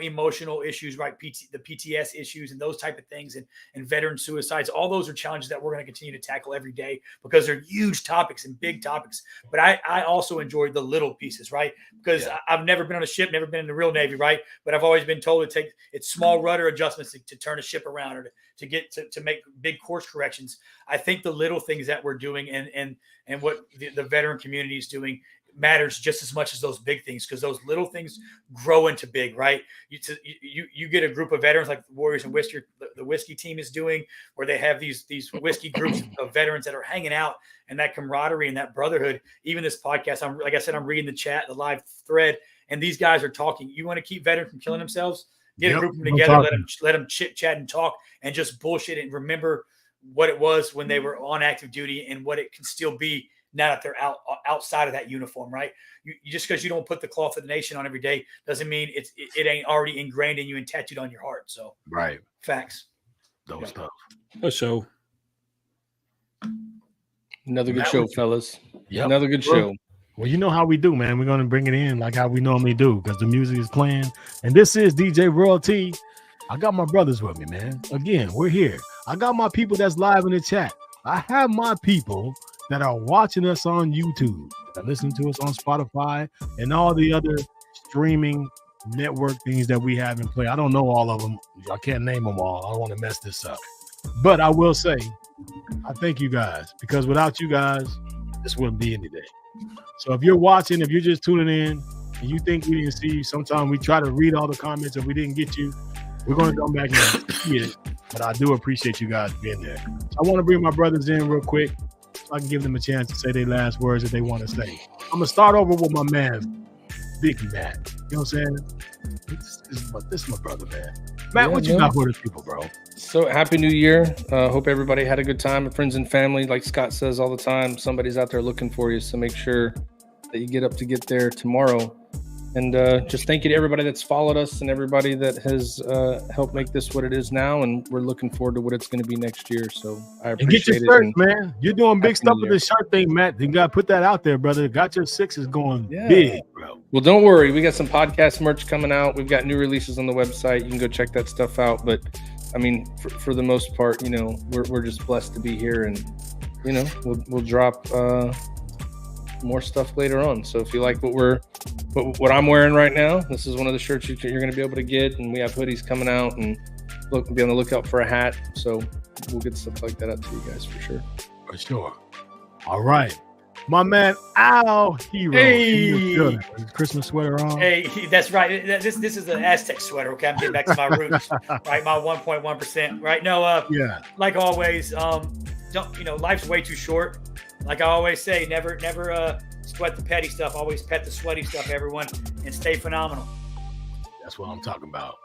emotional issues, right? The PTS issues and those type of things, and veteran suicides. All those are challenges that we're going to continue to tackle every day, because they're huge topics and big topics. But I also enjoy the little pieces, right? Because I've never been on a ship, never been in the real Navy, right? But I've always been told to take small rudder adjustments to turn a ship around, or to make big course corrections. I think the little things that we're doing and what the veteran community is doing matters just as much as those big things, because those little things grow into big, right? You get a group of veterans like the Warriors and Whiskey, the whiskey team is doing, where they have these whiskey groups of veterans that are hanging out, and that camaraderie and that brotherhood. Even this podcast, like I said, I'm reading the chat, the live thread, and these guys are talking. You want to keep veterans from killing themselves? Get a group of them together, let them chit chat and talk and just bullshit and remember what it was when they were on active duty and what it can still be now that they're outside of that uniform, right? You just because you don't put the cloth of the nation on every day doesn't mean it ain't already ingrained in you and tattooed on your heart. So right, facts. Those stuff. A show. Another good show, fellas. Yeah, another good show. Well, you know how we do, man. We're gonna bring it in like how we normally do, because the music is playing, and this is DJ Royalty. I got my brothers with me, man. Again, we're here. I got my people that's live in the chat. I have my people that are watching us on YouTube. that listen to us on Spotify and all the other streaming network things that we have in play. I don't know all of them. I can't name them all. I don't want to mess this up. But I will say, I thank you guys, because without you guys, this wouldn't be any day. So if you're watching, if you're just tuning in and you think we didn't see you, sometimes we try to read all the comments. If we didn't get you, we're going to come back and see it. But I do appreciate you guys being there. So I want to bring my brothers in real quick so I can give them a chance to say their last words that they want to say. I'm going to start over with my man, Big Matt. You know what I'm saying? This is my brother, man. Matt, what you got for the people, bro? So happy New Year. Hope everybody had a good time with friends and family. Like Scott says all the time, somebody's out there looking for you. So make sure that you get up to get there tomorrow. And just thank you to everybody that's followed us and everybody that has helped make this what it is now. And we're looking forward to what it's going to be next year. So I appreciate it. And get your shirt, it. Man. You're doing big stuff with the shirt thing, Matt. You got to put that out there, brother. Got your sixes going big, bro. Well, don't worry. We got some podcast merch coming out. We've got new releases on the website. You can go check that stuff out. But I mean, for the most part, you know, we're just blessed to be here, and you know, we'll drop more stuff later on. So if you like what I'm wearing right now, this is one of the shirts you're going to be able to get, and we have hoodies coming out, and be on the lookout for a hat. So we'll get stuff like that out to you guys for sure. For sure. All right. My man Al Hero. Hey, Christmas sweater on. Hey, that's right. This is an Aztec sweater. Okay, I'm getting back to my roots. Right, my 1.1%. Right. No. Yeah. Like always, don't life's way too short. Like I always say, never sweat the petty stuff. Always pet the sweaty stuff, everyone, and stay phenomenal. That's what I'm talking about.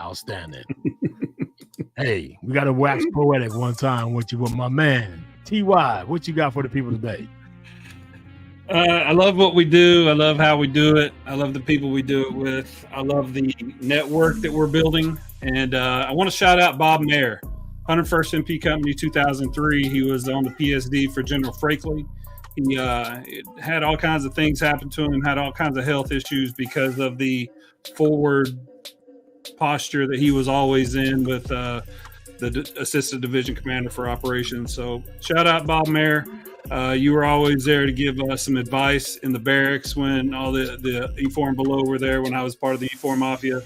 Outstanding. Hey, we got to wax poetic one time with my man TY. What you got for the people today? I love what we do. I love how we do it. I love the people we do it with. I love the network that we're building. And I want to shout out Bob Mayer, 101st MP Company, 2003. He was on the PSD for General Frakely. He had all kinds of things happen to him, had all kinds of health issues because of the forward posture that he was always in with the Assistant Division Commander for Operations. So shout out Bob Mayer. You were always there to give us some advice in the barracks when all the E4 below were there, when I was part of the E4 Mafia.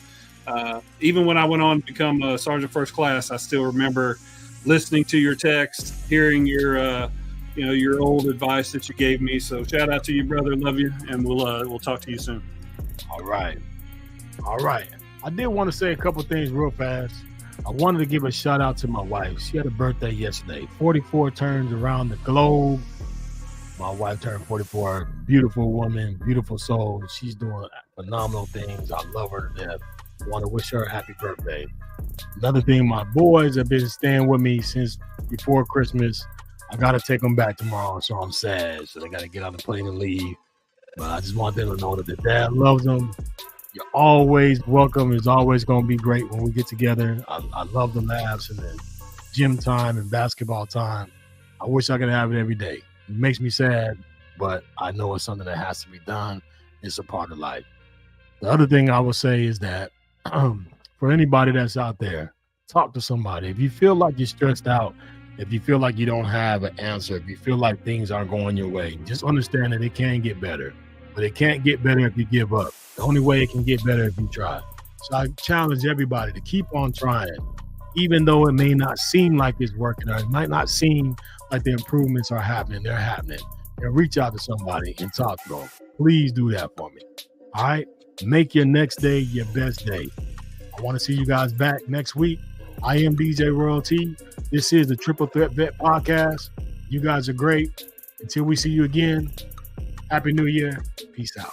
Even when I went on to become a Sergeant First Class, I still remember listening to your text, hearing your old advice that you gave me. So shout out to you, brother. Love you, and we'll talk to you soon. All right. I did want to say a couple things real fast. I wanted to give a shout out to my wife. She had a birthday yesterday. 44 turns around the globe. My wife turned 44. Beautiful woman, beautiful soul. She's doing phenomenal things. I love her to death. I want to wish her a happy birthday. Another thing, my boys have been staying with me since before Christmas. I got to take them back tomorrow, so I'm sad. So they got to get on the plane and leave. But I just want them to know that their dad loves them. You're always welcome. It's always going to be great when we get together. I love the laughs and the gym time and basketball time. I wish I could have it every day. It makes me sad, but I know it's something that has to be done. It's a part of life. The other thing I would say is that for anybody that's out there, talk to somebody. If you feel like you're stressed out, if you feel like you don't have an answer, if you feel like things aren't going your way, just understand that it can get better. But it can't get better if you give up. The only way it can get better if you try. So I challenge everybody to keep on trying, even though it may not seem like it's working, or it might not seem like the improvements are happening. They're happening. And reach out to somebody and talk to them. Please do that for me. All right? Make your next day your best day. I want to see you guys back next week. I am DJ Royalty. This is the Triple Threat Vet Podcast. You guys are great. Until we see you again, Happy New Year. Peace out.